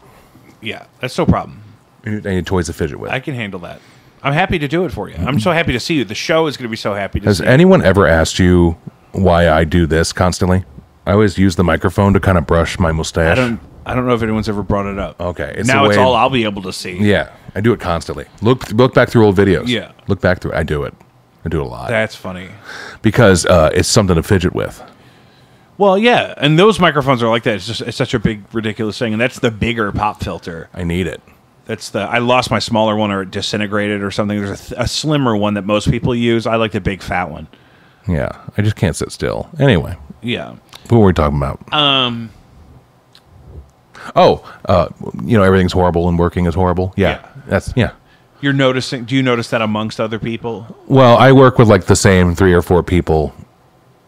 Yeah, that's no problem. I need toys to fidget with. I can handle that. I'm happy to do it for you. I'm so happy to see you. The show is going to be so happy to see you. Has anyone ever asked you why I do this constantly? I always use the microphone to kind of brush my mustache. I don't know if anyone's ever brought it up. Okay. Now it's all I'll be able to see. Yeah. I do it constantly. Look back through old videos. Yeah. Look back through it. I do it. I do it a lot. That's funny. Because it's something to fidget with. Well, yeah. And those microphones are like that. It's such a big, ridiculous thing. And that's the bigger pop filter. I need it. I lost my smaller one or it disintegrated or something. There's a slimmer one that most people use. I like the big fat one. Yeah. I just can't sit still. Anyway. Yeah. What were we talking about? Everything's horrible and working is horrible. Yeah. You're noticing. Do you notice that amongst other people? Well, I work with like the same 3 or 4 people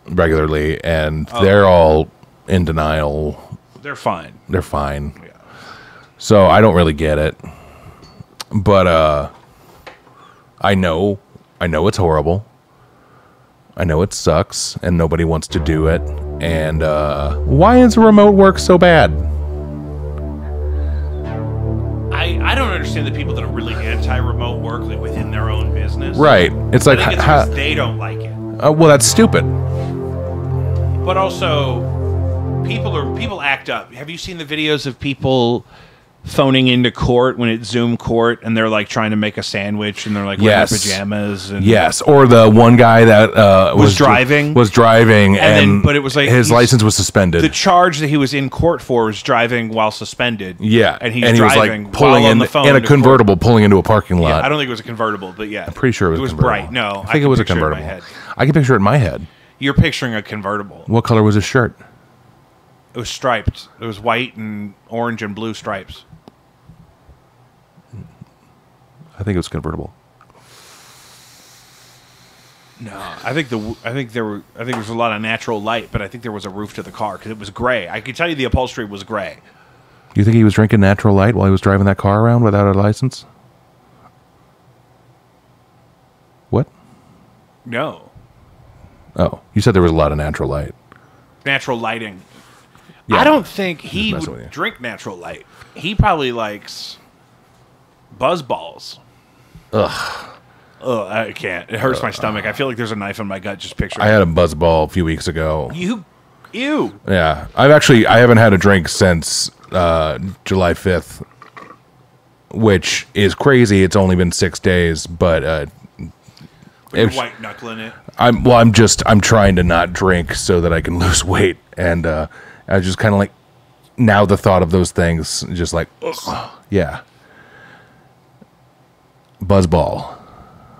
regularly, and they're all in denial. They're fine. They're fine. Yeah. So I don't really get it. But I know it's horrible. I know it sucks, and nobody wants to do it. And why is remote work so bad? I don't understand the people that are really anti-remote work, like within their own business. Right. It's like I think it's because they don't like it. Well, that's stupid. But also, people act up. Have you seen the videos of people phoning into court when it's Zoom court, and they're like trying to make a sandwich, and they're like wearing their pajamas? And yes, or the one guy that was driving, but it was like his license was suspended. The charge that he was in court for was driving while suspended. Yeah, and he was like pulling on the phone in a convertible, court. Pulling into a parking lot. Yeah, I don't think it was a convertible, but yeah, I'm pretty sure it was bright. No, I think it was a convertible. I can picture it in my head. You're picturing a convertible. What color was his shirt? It was striped. It was white and orange and blue stripes. I think it was convertible. No, I think there was a lot of natural light, but I think there was a roof to the car because it was gray. I can tell you the upholstery was gray. You think he was drinking natural light while he was driving that car around without a license? What? No. Oh, you said there was a lot of natural light. Natural lighting. Yeah. I don't think he would drink natural light. He probably likes buzz balls. Ugh. I can't. It hurts my stomach. I feel like there's a knife in my gut just picturing. I had a buzz ball a few weeks ago. Ew. Yeah. I haven't had a drink since July 5th, which is crazy. It's only been 6 days, but you're white knuckling it. I'm trying to not drink so that I can lose weight, and I was just kind of like, now the thought of those things, just like, ugh, yeah. Buzzball,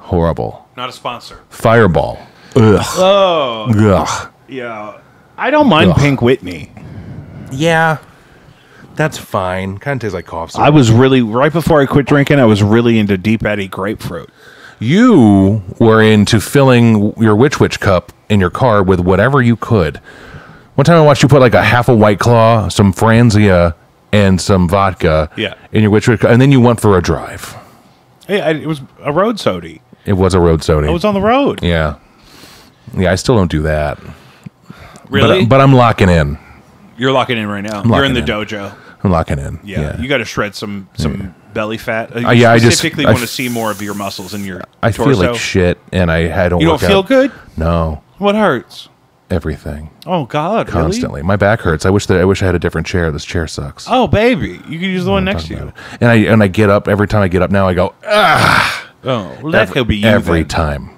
horrible. Not a sponsor. Fireball, ugh. Oh, ugh. Yeah. I don't mind Pink Whitney. Yeah, that's fine. Kind of tastes like cough syrup. I was really right before I quit drinking. I was really into Deep Eddy grapefruit. You were into filling your Witch cup in your car with whatever you could. One time I watched you put like a half a White Claw, some Franzia, and some vodka in your Witch cup, and then you went for a drive. Hey, it was a road sody. It was a road sody. I was on the road. Yeah. Yeah, I still don't do that. Really? But I'm locking in. You're locking in right now. You're in the dojo. I'm locking in. Yeah. You got to shred some belly fat. You I specifically want to see more of your muscles in your I torso. feel like shit, and I don't. You don't feel good? No. What hurts? Everything. Oh God! Constantly. Really? My back hurts. I wish I had a different chair. This chair sucks. Oh baby, you can use the one next to you. And I get up every time I get up now. I go ah. Oh, well, that could be you every then. time.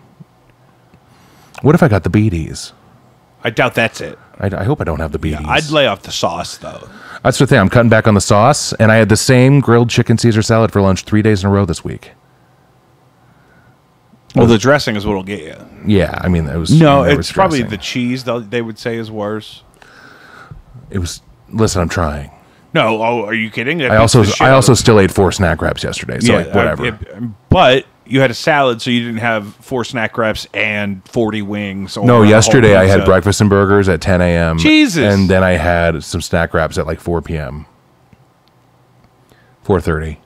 What if I got the beaties? I doubt that's it. I hope I don't have the beaties. Yeah, I'd lay off the sauce though. That's the thing. I'm cutting back on the sauce, and I had the same grilled chicken Caesar salad for lunch 3 days in a row this week. Well, the dressing is what'll get you. Yeah, I mean, it was it's probably the cheese. They would say is worse. It was. Listen, I'm trying. No, are you kidding? I also still ate 4 snack wraps yesterday. So like, whatever. But you had a salad, so you didn't have 4 snack wraps and 40 wings. Or no, yesterday I had breakfast and burgers at 10 a.m. Jesus, and then I had some snack wraps at like 4 p.m. 4:30.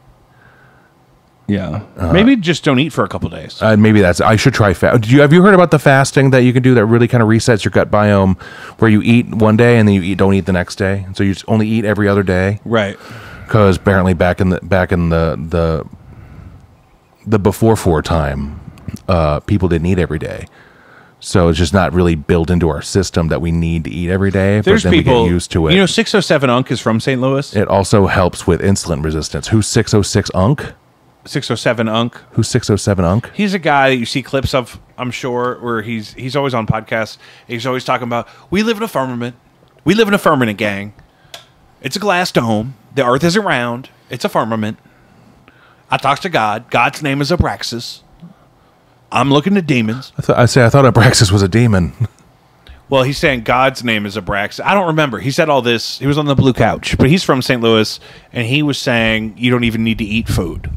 Yeah, maybe just don't eat for a couple days. Maybe I should try fast. Have you heard about the fasting that you can do that really kind of resets your gut biome, where you eat one day and then you don't eat the next day, so you just only eat every other day? Right. Because apparently back in the before 4 time, people didn't eat every day, so it's just not really built into our system that we need to eat every day. There's but then people we get used to it. You know, 607 Unk is from St. Louis. It also helps with insulin resistance. Who's 606 Unk? 607 Unk. Who's 607 Unk? He's a guy that you see clips of, I'm sure, where he's always on podcasts. He's always talking about, we live in a firmament. We live in a firmament, gang. It's a glass dome. The earth isn't round. It's a firmament. I talk to God. God's name is Abraxas. I'm looking to demons. I thought Abraxas was a demon. Well, he's saying God's name is Abraxas. I don't remember. He said all this. He was on the blue couch, but he's from St. Louis, and he was saying you don't even need to eat food.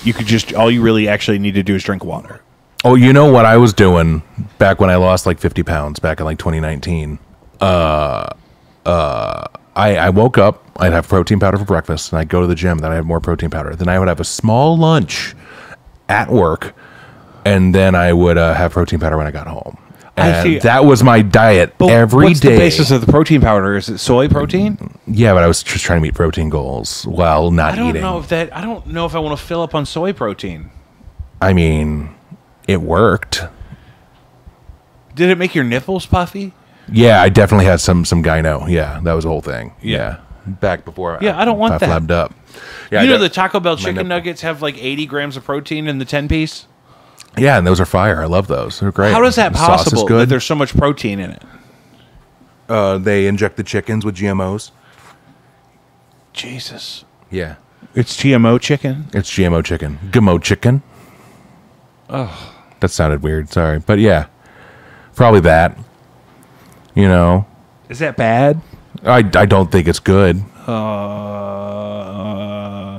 You could just, all you really actually need to do is drink water. Oh, you know what I was doing back when I lost like 50 pounds back in like 2019? I woke up, I'd have protein powder for breakfast, and I'd go to the gym, then I'd have more protein powder. Then I would have a small lunch at work, and then I would have protein powder when I got home. And that was my diet every day. What's the basis of the protein powder? Is it soy protein? Yeah, but I was just trying to meet protein goals while not eating. I don't know if I want to fill up on soy protein. I mean, it worked. Did it make your nipples puffy? Yeah, I definitely had some gyno. Yeah, that was the whole thing. Yeah. Back before I don't want that. Flabbed up. Yeah, you know the Taco Bell chicken nuggets have like 80 grams of protein in the 10-piece? Yeah, and those are fire. I love those. They're great. How is that possible that there's so much protein in it? They inject the chickens with GMOs. Jesus. Yeah. It's GMO chicken? It's GMO chicken. GMO chicken. Oh. That sounded weird. Sorry. But yeah, probably that. You know. Is that bad? I don't think it's good.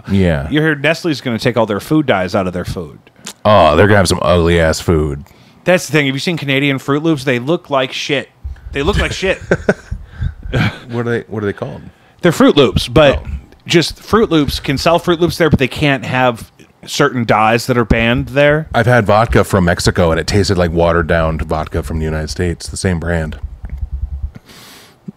Yeah. You heard Nestle's going to take all their food dyes out of their food. Oh, they're going to have some ugly ass food. That's the thing. Have you seen Canadian Fruit Loops? They look like shit. They look like shit. What are they called? They're Fruit Loops, but just Fruit Loops can sell Fruit Loops there, but they can't have certain dyes that are banned there. I've had vodka from Mexico, and it tasted like watered down vodka from the United States. The same brand.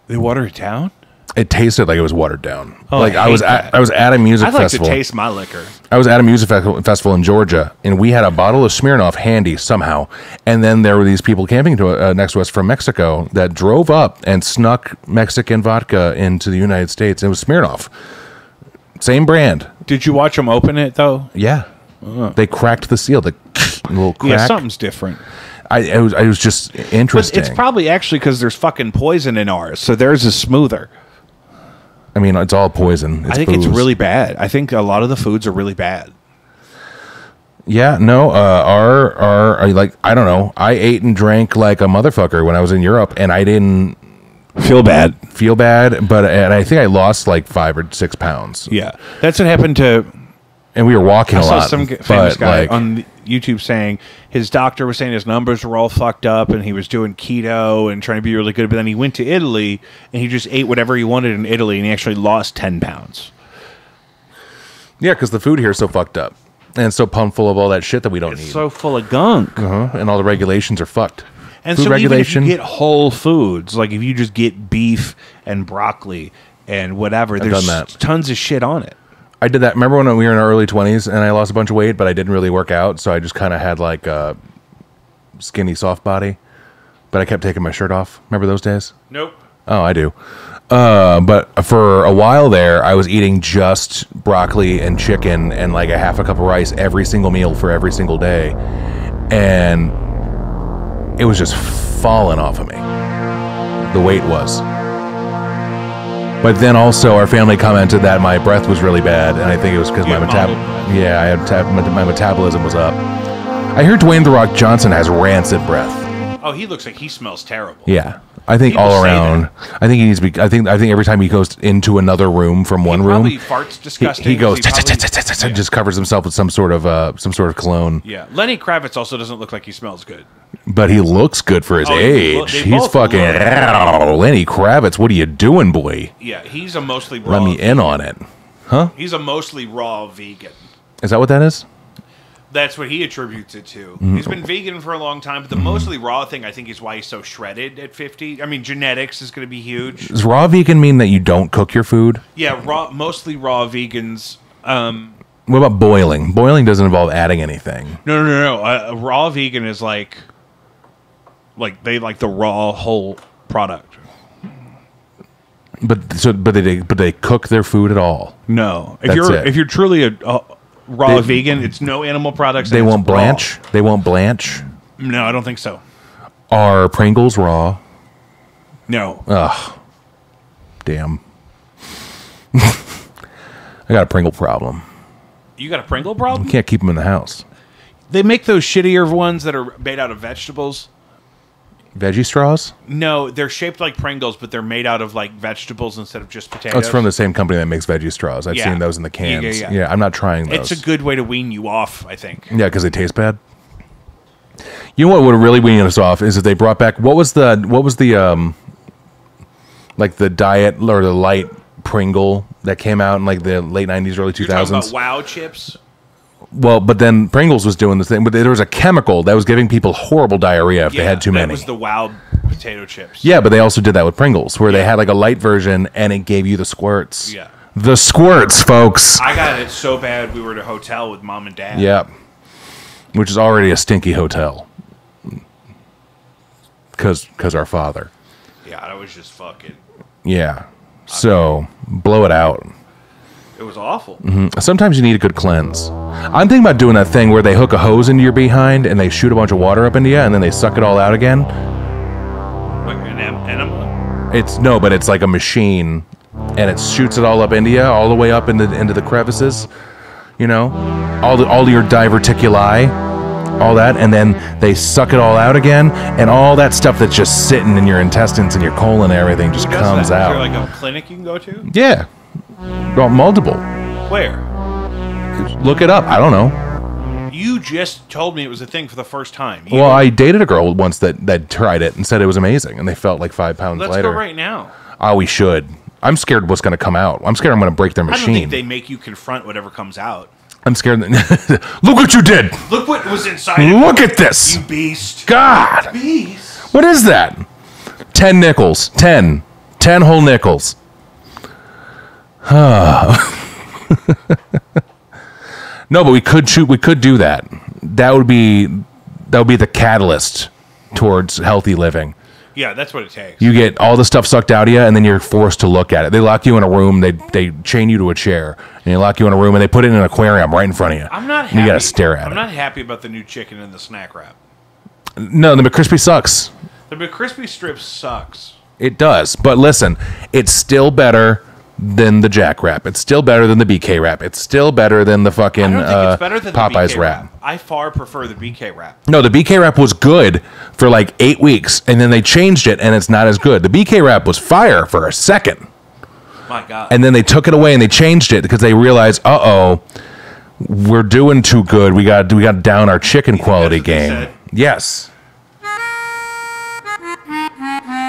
They water it down? It tasted like it was watered down. Oh, like I was at a music festival. I'd like to taste my liquor. I was at a music festival in Georgia, and we had a bottle of Smirnoff handy somehow. And then there were these people camping next to us from Mexico that drove up and snuck Mexican vodka into the United States. It was Smirnoff, same brand. Did you watch them open it though? Yeah, they cracked the seal. The little crack. Yeah, something's different. It was just interesting. But it's probably actually because there's fucking poison in ours, so theirs is smoother. I mean, it's all poison. I think it's really bad. I think a lot of the foods are really bad. Yeah, no, our like, I don't know. I ate and drank like a motherfucker when I was in Europe, and I didn't feel bad, and I think I lost like 5 or 6 pounds. Yeah, that's what happened to. And we were walking a lot. I saw some famous guy on YouTube saying his doctor was saying his numbers were all fucked up and he was doing keto and trying to be really good. But then he went to Italy and he just ate whatever he wanted in Italy and he actually lost 10 pounds. Yeah, because the food here is so fucked up. And it's so pumped full of all that shit that we don't need. It's so full of gunk. And all the regulations are fucked. And food so regulation, even if you get whole foods, like if you just get beef and broccoli and whatever, there's tons of shit on it. I did that. Remember when we were in our early 20s and I lost a bunch of weight, but I didn't really work out, so I just kind of had like a skinny, soft body, but I kept taking my shirt off. Remember those days? Nope. Oh, I do. But for a while there, I was eating just broccoli and chicken and like a half a cup of rice every single meal for every single day, and it was just falling off of me. The weight was. But then also our family commented that my breath was really bad, and I think it was because my metabolism was up. I heard Dwayne "The Rock" Johnson has rancid breath. Oh, he looks like he smells terrible. Yeah, I think people all around. I think he needs to be. I think every time he goes into another room from one room, probably farts disgusting. He goes just covers himself with some sort of cologne. Yeah, Lenny Kravitz also doesn't look like he smells good. But he looks good for his age. He's fucking Lenny Kravitz. What are you doing, boy? Yeah, he's a mostly raw. Let me in on it, huh? He's a mostly raw vegan. Is that what that is? That's what he attributes it to. He's been vegan for a long time, but the mostly raw thing, I think, is why he's so shredded at 50. I mean, genetics is going to be huge. Does raw vegan mean that you don't cook your food? Yeah, mostly raw vegans. What about boiling? Boiling doesn't involve adding anything. No. A raw vegan is like they like the raw whole product. But they cook their food at all? No. If you're truly a raw vegan, it's no animal products. They won't blanch. Raw. They won't blanch. No, I don't think so. Are Pringles raw? No. Ugh. Damn. I got a Pringle problem. You got a Pringle problem? You can't keep them in the house. They make those shittier ones that are made out of vegetables. Veggie straws? No, they're shaped like Pringles, but they're made out of like vegetables instead of just potatoes. Oh, it's from the same company that makes veggie straws. I've seen those in the cans. Yeah, I'm not trying those. It's a good way to wean you off, I think. Yeah, because they taste bad. You know what would really wean us off is if they brought back what was the like the diet or the light Pringle that came out in like the late 90s, early 2000s. You're talking about Wow chips? Well, but then Pringles was doing this thing, but there was a chemical that was giving people horrible diarrhea if they had too many. That was the Wow potato chips. Yeah, but they also did that with Pringles, where they had like a light version and it gave you the squirts. Yeah. The squirts, folks. I got it so bad we were at a hotel with Mom and Dad. Yeah. Which is already a stinky hotel. Because our father. Yeah, I was just fucking... Yeah. So, blow it out. It was awful. Sometimes you need a good cleanse. I'm thinking about doing that thing where they hook a hose into your behind and they shoot a bunch of water up into you and then they suck it all out again. Like an enema? But it's like a machine and it shoots it all up into you, all the way up into the crevices. You know, all your diverticuli, all that, and then they suck it all out again, and all that stuff that's just sitting in your intestines and your colon and everything just comes out. Is there like a clinic you can go to? Yeah. Well, multiple. Where? Look it up. I don't know. You just told me it was a thing for the first time. I dated a girl once that tried it and said it was amazing, and they felt like 5 pounds Let's lighter. go right now. Oh, we should. I'm scared what's going to come out. I'm scared I'm going to break their machine. I don't think they make you confront whatever comes out. I'm scared. Look what you did. Look what was inside. Look at this. You beast. God. Beast. What is that? 10 nickels. 10 whole nickels. No, but we could do that. That would be the catalyst towards healthy living. Yeah, that's what it takes. You get all the stuff sucked out of you, and then you're forced to look at it. They lock you in a room. They chain you to a chair, and they lock you in a room, and they put it in an aquarium right in front of you. I'm not happy. And you got to stare at it. I'm not happy about the new chicken in the snack wrap. No, the McCrispy sucks. The McCrispy strip sucks. It does, but listen, it's still better than the Jack wrap. It's still better than the BK wrap. It's still better than the fucking I don't think it's better than Popeyes the BK wrap. I far prefer the BK wrap. No, the BK wrap was good for like 8 weeks, and then they changed it, and it's not as good. The BK wrap was fire for a second. My God. And then they took it away and they changed it because they realized, we're doing too good. We got to down our chicken quality game. Yes.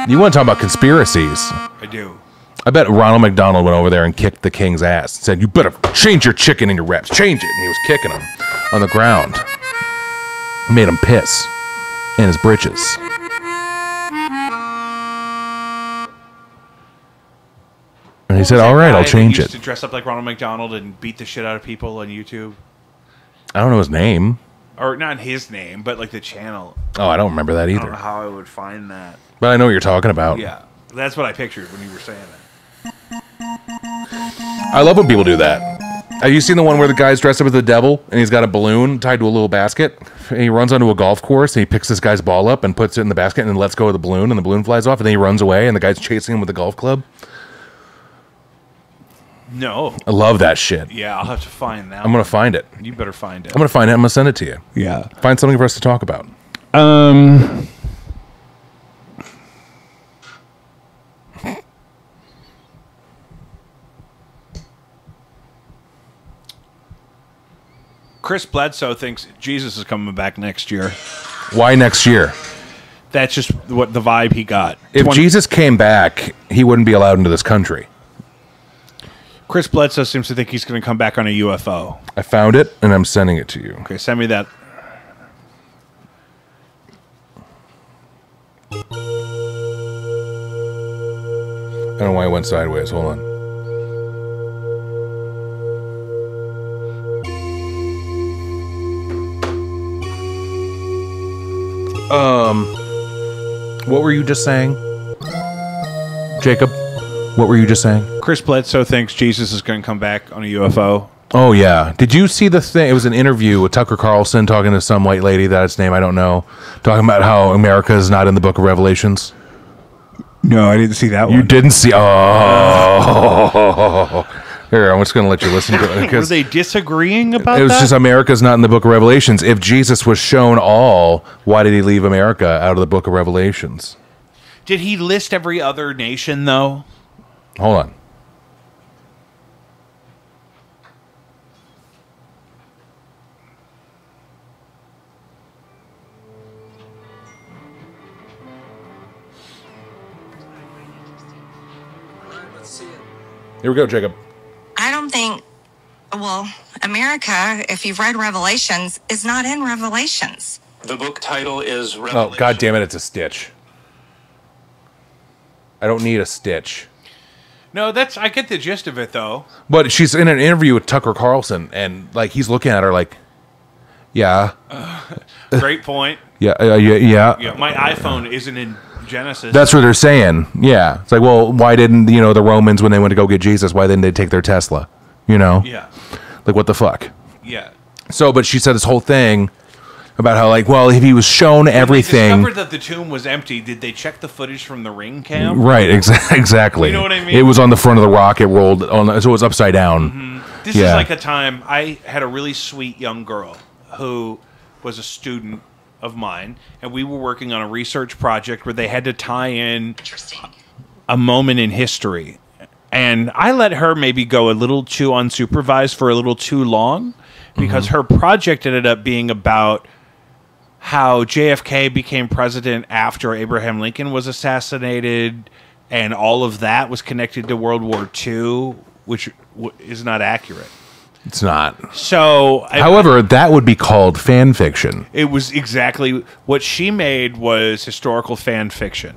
You want to talk about conspiracies? I do. I bet Ronald McDonald went over there and kicked the king's ass and said, "You better change your chicken in your wraps. Change it." And he was kicking him on the ground. Made him piss in his britches. And he said, "All right, I'll change it." To dress up like Ronald McDonald and beat the shit out of people on YouTube. I don't know his name. Or not his name, but like the channel. Oh, I don't remember that I don't either. know how I would find that. But I know what you're talking about. Yeah, that's what I pictured when you were saying that. I love when people do that. Have you seen the one where the guy's dressed up as the devil and he's got a balloon tied to a little basket? And he runs onto a golf course and he picks this guy's ball up and puts it in the basket and then lets go of the balloon and the balloon flies off and then he runs away and the guy's chasing him with a golf club? No. I love that shit. Yeah, I'll have to find that. I'm going to find it. You better find it. I'm going to find it. I'm going to send it to you. Yeah. Find something for us to talk about. Chris Bledsoe thinks Jesus is coming back next year. Why next year? That's just what the vibe he got. If Jesus came back, he wouldn't be allowed into this country. Chris Bledsoe seems to think he's going to come back on a UFO. I found it, and I'm sending it to you. Okay, send me that. I don't know why it went sideways. Hold on. What were you just saying? Jacob, what were you just saying? Chris Bledsoe thinks Jesus is going to come back on a UFO. Oh, yeah. Did you see the thing? It was an interview with Tucker Carlson talking to some white lady, that's name I don't know, talking about how America is not in the book of Revelations. No, I didn't see that one. You didn't see... Oh. Here, I'm just going to let you listen to it. Were they disagreeing about that? It was just America's not in the book of Revelations. If Jesus was shown all, why did he leave America out of the book of Revelations? Did he list every other nation, though? Hold on. Here we go, Jacob. I don't think, well, America, if you've read Revelations, is not in Revelations. The book title is Revelation. Oh, God damn it, it's a stitch. I don't need a stitch. No, I get the gist of it, though. But she's in an interview with Tucker Carlson, and, like, he's looking at her like, yeah. Great point. Yeah. Yeah, my iPhone isn't in Genesis. That's what they're saying. Yeah. It's like, well, why didn't, the Romans, when they went to go get Jesus, why didn't they take their Tesla? Yeah. Like, what the fuck? Yeah. So, but she said this whole thing about how, like, well, if he was shown everything. When they discovered that the tomb was empty, did they check the footage from the ring cam? Right, exactly. You know what I mean? It was on the front of the rock. It rolled on, so it was upside down. Mm-hmm. This is like a time I had a really sweet young girl who was a student of mine, and we were working on a research project where they had to tie in a moment in history. And I let her maybe go a little too unsupervised for a little too long, because her project ended up being about how JFK became president after Abraham Lincoln was assassinated, and all of that was connected to World War II, which is not accurate. It's not. So, however, that would be called fan fiction. It was exactly what she made was historical fan fiction,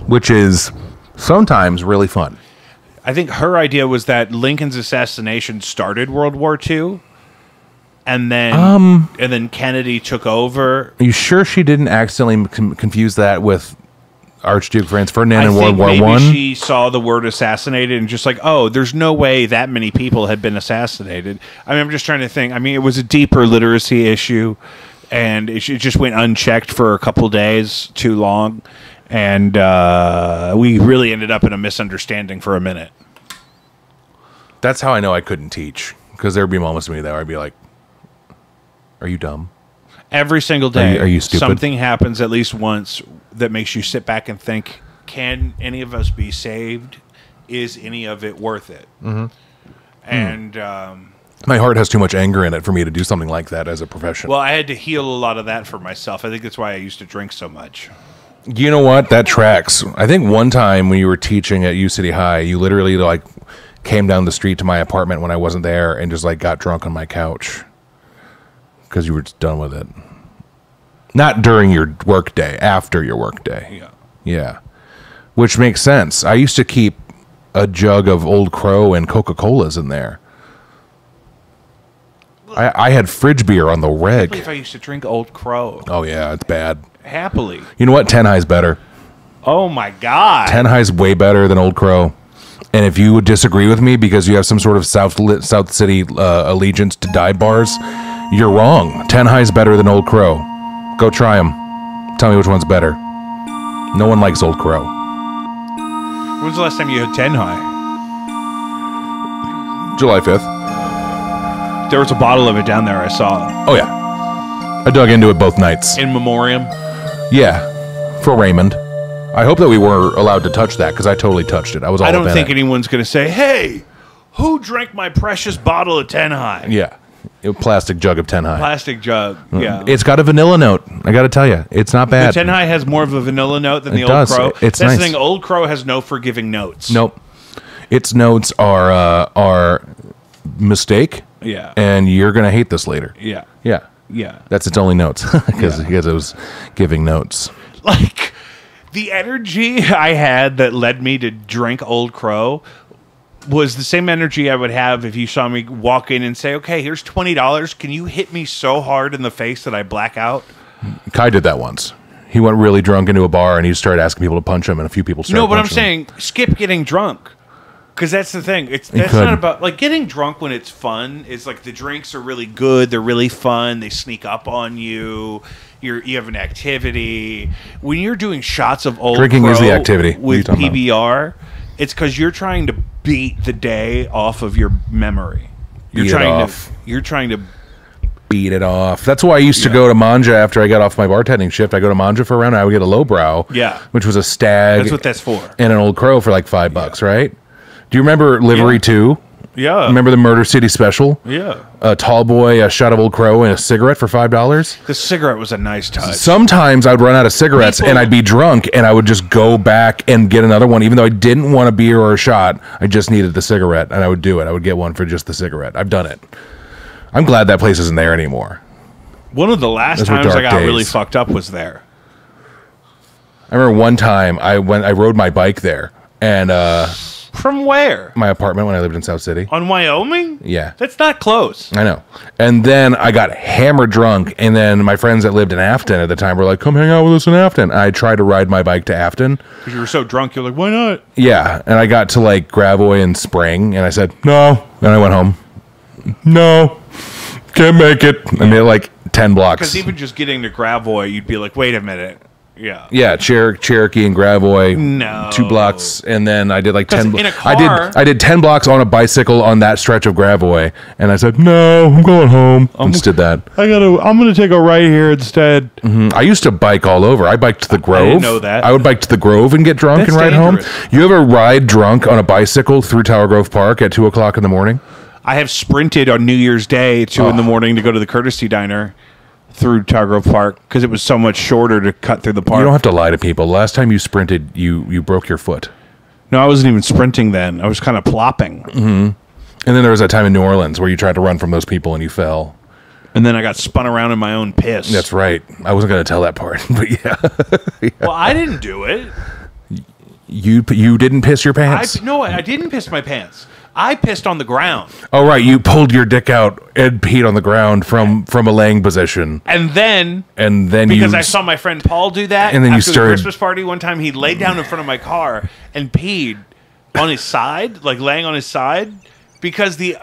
which is sometimes really fun. I think her idea was that Lincoln's assassination started World War II, and then Kennedy took over. Are you sure she didn't accidentally confuse that with Archduke Franz Ferdinand in World War I? Maybe she saw the word assassinated and just like, oh, there's no way that many people had been assassinated. I mean, I'm just trying to think. I mean, it was a deeper literacy issue, and it just went unchecked for a couple days too long, and we really ended up in a misunderstanding for a minute. That's how I know I couldn't teach, because there would be moments of me there where I'd be like, are you dumb? Every single day, are you stupid? Something happens at least once that makes you sit back and think, can any of us be saved? Is any of it worth it? Mm-hmm. And my heart has too much anger in it for me to do something like that as a profession. Well, I had to heal a lot of that for myself. I think that's why I used to drink so much. You know what? That tracks. I think one time when you were teaching at U City High, you literally like came down the street to my apartment when I wasn't there and just like got drunk on my couch because you were just done with it. Not during your work day, after your work day. Yeah. Yeah. Which makes sense. I used to keep a jug of Old Crow and Coca-Colas in there. I had fridge beer on the reg. I can't believe I used to drink Old Crow. Oh, yeah, it's bad. Happily. You know what? 10 High's better. Oh, my God. 10 High's way better than Old Crow. And if you would disagree with me because you have some sort of South City allegiance to dive bars, you're wrong. 10 High's better than Old Crow. Go try them. Tell me which one's better. No one likes Old Crow. When was the last time you had 10 High? July 5th. There was a bottle of it down there I saw. Oh, yeah. I dug into it both nights. In memoriam? Yeah. For Raymond. I hope that we were allowed to touch that because I totally touched it. I was all I don't up in think it. anyone's going to say, hey, who drank my precious bottle of 10 High? Yeah. A plastic jug of 10 High. Plastic jug, yeah. It's got a vanilla note. I got to tell you. It's not bad. The 10 High has more of a vanilla note than the Old does. Crow. It's That's nice. the thing. Old Crow has no forgiving notes. Nope. Its notes are mistake. Yeah. And you're going to hate this later. Yeah. Yeah. Yeah. That's its only notes because it was giving notes. Like, the energy I had that led me to drink Old Crow was the same energy I would have if you saw me walk in and say, okay, here's $20. Can you hit me so hard in the face that I black out? Kai did that once. He went really drunk into a bar and he started asking people to punch him, and a few people started No, but I'm punching him. saying skip getting drunk. Because that's the thing. That's not about, like, getting drunk when it's fun. It's like the drinks are really good. They're really fun. They sneak up on you. You have an activity. When you're doing shots of Old Drinking Crow is the activity. with PBR, It's because you're trying to beat the day off of your memory. You're trying to beat it off. That's why I used to go to Manja after I got off my bartending shift. I go to Manja for a round. I would get a lowbrow. Yeah. Which was a stag. That's what that's for. And an Old Crow for like $5, right? Do you remember Livery 2? Yeah. Remember the Murder City special? Yeah. A tall boy, a shot of Old Crow, and a cigarette for $5. The cigarette was a nice touch. Sometimes I'd run out of cigarettes and I'd be drunk and I would just go back and get another one, even though I didn't want a beer or a shot. I just needed the cigarette, and I would do it. I would get one for just the cigarette. I've done it. I'm glad that place isn't there anymore. One of the last times I got really fucked up was there. I remember one time I rode my bike there, and from where? My apartment when I lived in South City. On Wyoming? Yeah. That's not close. I know. And then I got hammered drunk, and then my friends that lived in Afton at the time were like, come hang out with us in Afton. I tried to ride my bike to Afton. Because you were so drunk, you're like, why not? Yeah. And I got to like Gravois and Spring, and I said, no. And I went home. No. Can't make it. I made like 10 blocks. Because even just getting to Gravois, you'd be like, wait a minute. Yeah. Yeah, Cherokee and Gravois. No. 2 blocks, and then I did like 10. In a car, I did 10 blocks on a bicycle on that stretch of Gravois, and I said, "No, I'm going home." I just did that. I'm gonna take a right here instead. I used to bike all over. I biked to the Grove. I didn't know that. I would bike to the Grove and get drunk and ride home. You ever ride drunk on a bicycle through Tower Grove Park at 2:00 in the morning? I have sprinted on New Year's Day at 2 in the morning to go to the Courtesy Diner through Tower Grove Park because it was so much shorter to cut through the park. You don't have to lie to people. Last time you sprinted, you broke your foot. No, I wasn't even sprinting then. I was kind of plopping. Mm-hmm. And then there was that time in New Orleans where you tried to run from those people and you fell. And then I got spun around in my own piss. That's right. I wasn't going to tell that part, but yeah. Yeah. Well, I didn't do it. You didn't piss your pants? No, I didn't piss my pants. I pissed on the ground. Oh, right. You pulled your dick out and peed on the ground from a laying position. And then because I saw my friend Paul do that and then after the Christmas party one time, he laid down in front of my car and peed on his side, like laying on his side. Because the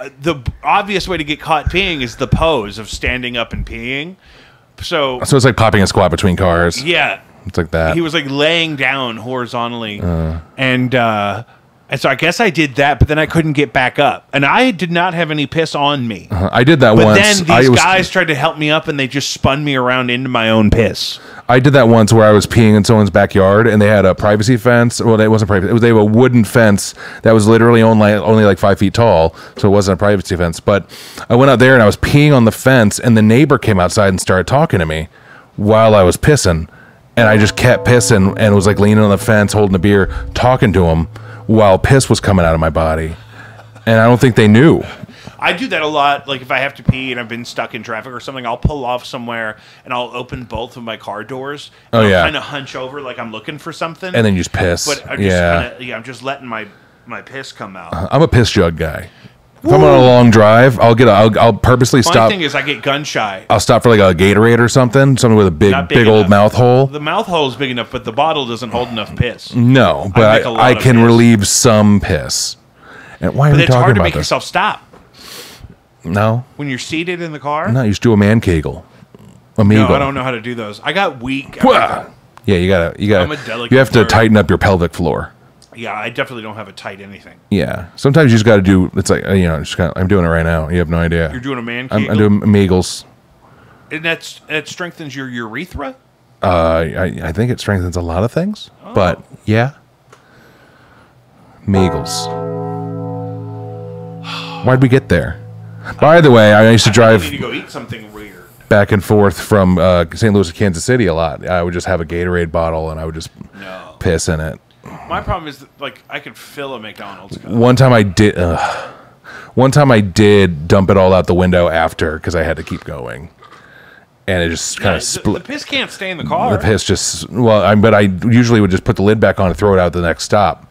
obvious way to get caught peeing is the pose of standing up and peeing. So it's like popping a squat between cars. Yeah. It's like that. He was like laying down horizontally. And so I guess I did that, but then I couldn't get back up. And I did not have any piss on me. I did that once. But then these guys tried to help me up, and they just spun me around into my own piss. I did that once where I was peeing in someone's backyard, and they had a privacy fence. Well, it wasn't privacy. They have a wooden fence that was literally only like 5 feet tall, so it wasn't a privacy fence. But I went out there, and I was peeing on the fence, and the neighbor came outside and started talking to me while I was pissing. And I just kept pissing and was like leaning on the fence, holding a beer, talking to him, while piss was coming out of my body. And I don't think they knew. I do that a lot. Like if I have to pee and I've been stuck in traffic or something, I'll pull off somewhere and I'll open both of my car doors. And I'll kind of hunch over like I'm looking for something. And then you just piss. But I'm just letting my piss come out. I'm a piss jug guy. If I'm on a long drive, I'll purposely stop. My thing is I get gun shy. I'll stop for like a Gatorade or something with a big old mouth hole. The mouth hole is big enough, but the bottle doesn't hold enough piss. No, but I can relieve some piss. And why are we talking about this? But it's hard to make yourself stop. No. When you're seated in the car? No, you just do a man kegel. No, I don't know how to do those. I got weak. Yeah, you gotta. I'm a delicate you have to tighten up your pelvic floor. Yeah, I definitely don't have a tight anything. Yeah, sometimes you just got to do. It's like I'm doing it right now. You have no idea. You're doing a man kegel? I'm doing Meagles. And that strengthens your urethra? I think it strengthens a lot of things, but yeah, Meagles. Why'd we get there? By the way, I used to drive. I need to go eat something weird. Back and forth from St. Louis to Kansas City a lot. I would just have a Gatorade bottle and I would just piss in it. My problem is that, like, I could fill a McDonald's cup. One time I did dump it all out the window after because I had to keep going, and it just kind of split. The piss can't stay in the car. The piss just but I usually would just put the lid back on and throw it out the next stop.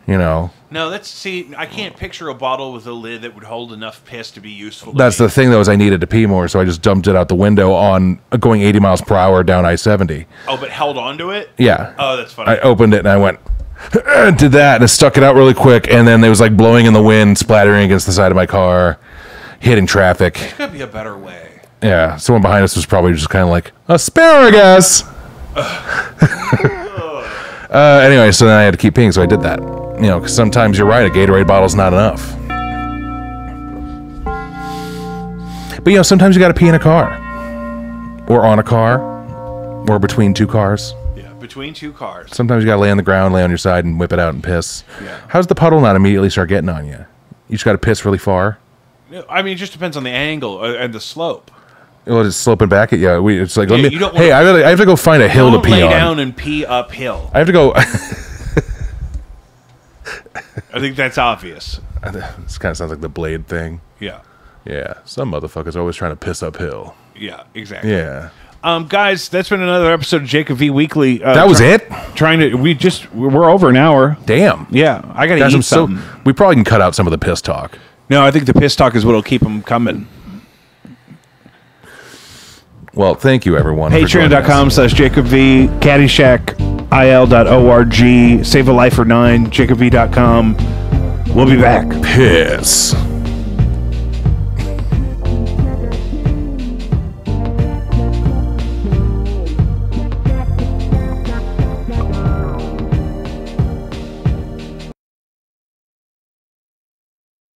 No, I can't picture a bottle with a lid that would hold enough piss to be useful. That's the thing, though, is I needed to pee more, so I just dumped it out the window on going 80 miles per hour down I-70. Oh, but held on to it? Yeah. Oh, that's funny. I opened it and I went, did that, and I stuck it out really quick, and then it was like blowing in the wind, splattering against the side of my car, hitting traffic. There's got to be a better way. Yeah, someone behind us was probably just kind of like, asparagus! Anyway, so then I had to keep peeing, so I did that. You know, 'cause sometimes you're right, a Gatorade bottle's not enough. But, you know, sometimes you got to pee in a car. Or on a car. Or between two cars. Yeah, between two cars. Sometimes you got to lay on the ground, lay on your side, and whip it out and piss. Yeah. How's the puddle not immediately start getting on you? You just got to piss really far? I mean, it just depends on the angle and the slope. Well, it's sloping back at you. It's like, Yeah, let me. you don't Hey, wanna- I have to go find a hill to Don't pee lay on. down and pee uphill. I have to go. I think that's obvious. This kind of sounds like the Blade thing. Yeah. Yeah, some motherfuckers are always trying to piss uphill. Yeah, exactly. Yeah. Guys, that's been another episode of Jacob V Weekly. That was it? We're over an hour. Damn. Yeah, I gotta Guys, eat something. we probably can cut out some of the piss talk. No, I think the piss talk is what'll keep them coming. Well, thank you, everyone. for joining us. Patreon.com/JacobV, CaddyshackIL.org, Save a Life for 9, JacobV.com. We'll be back. Piss.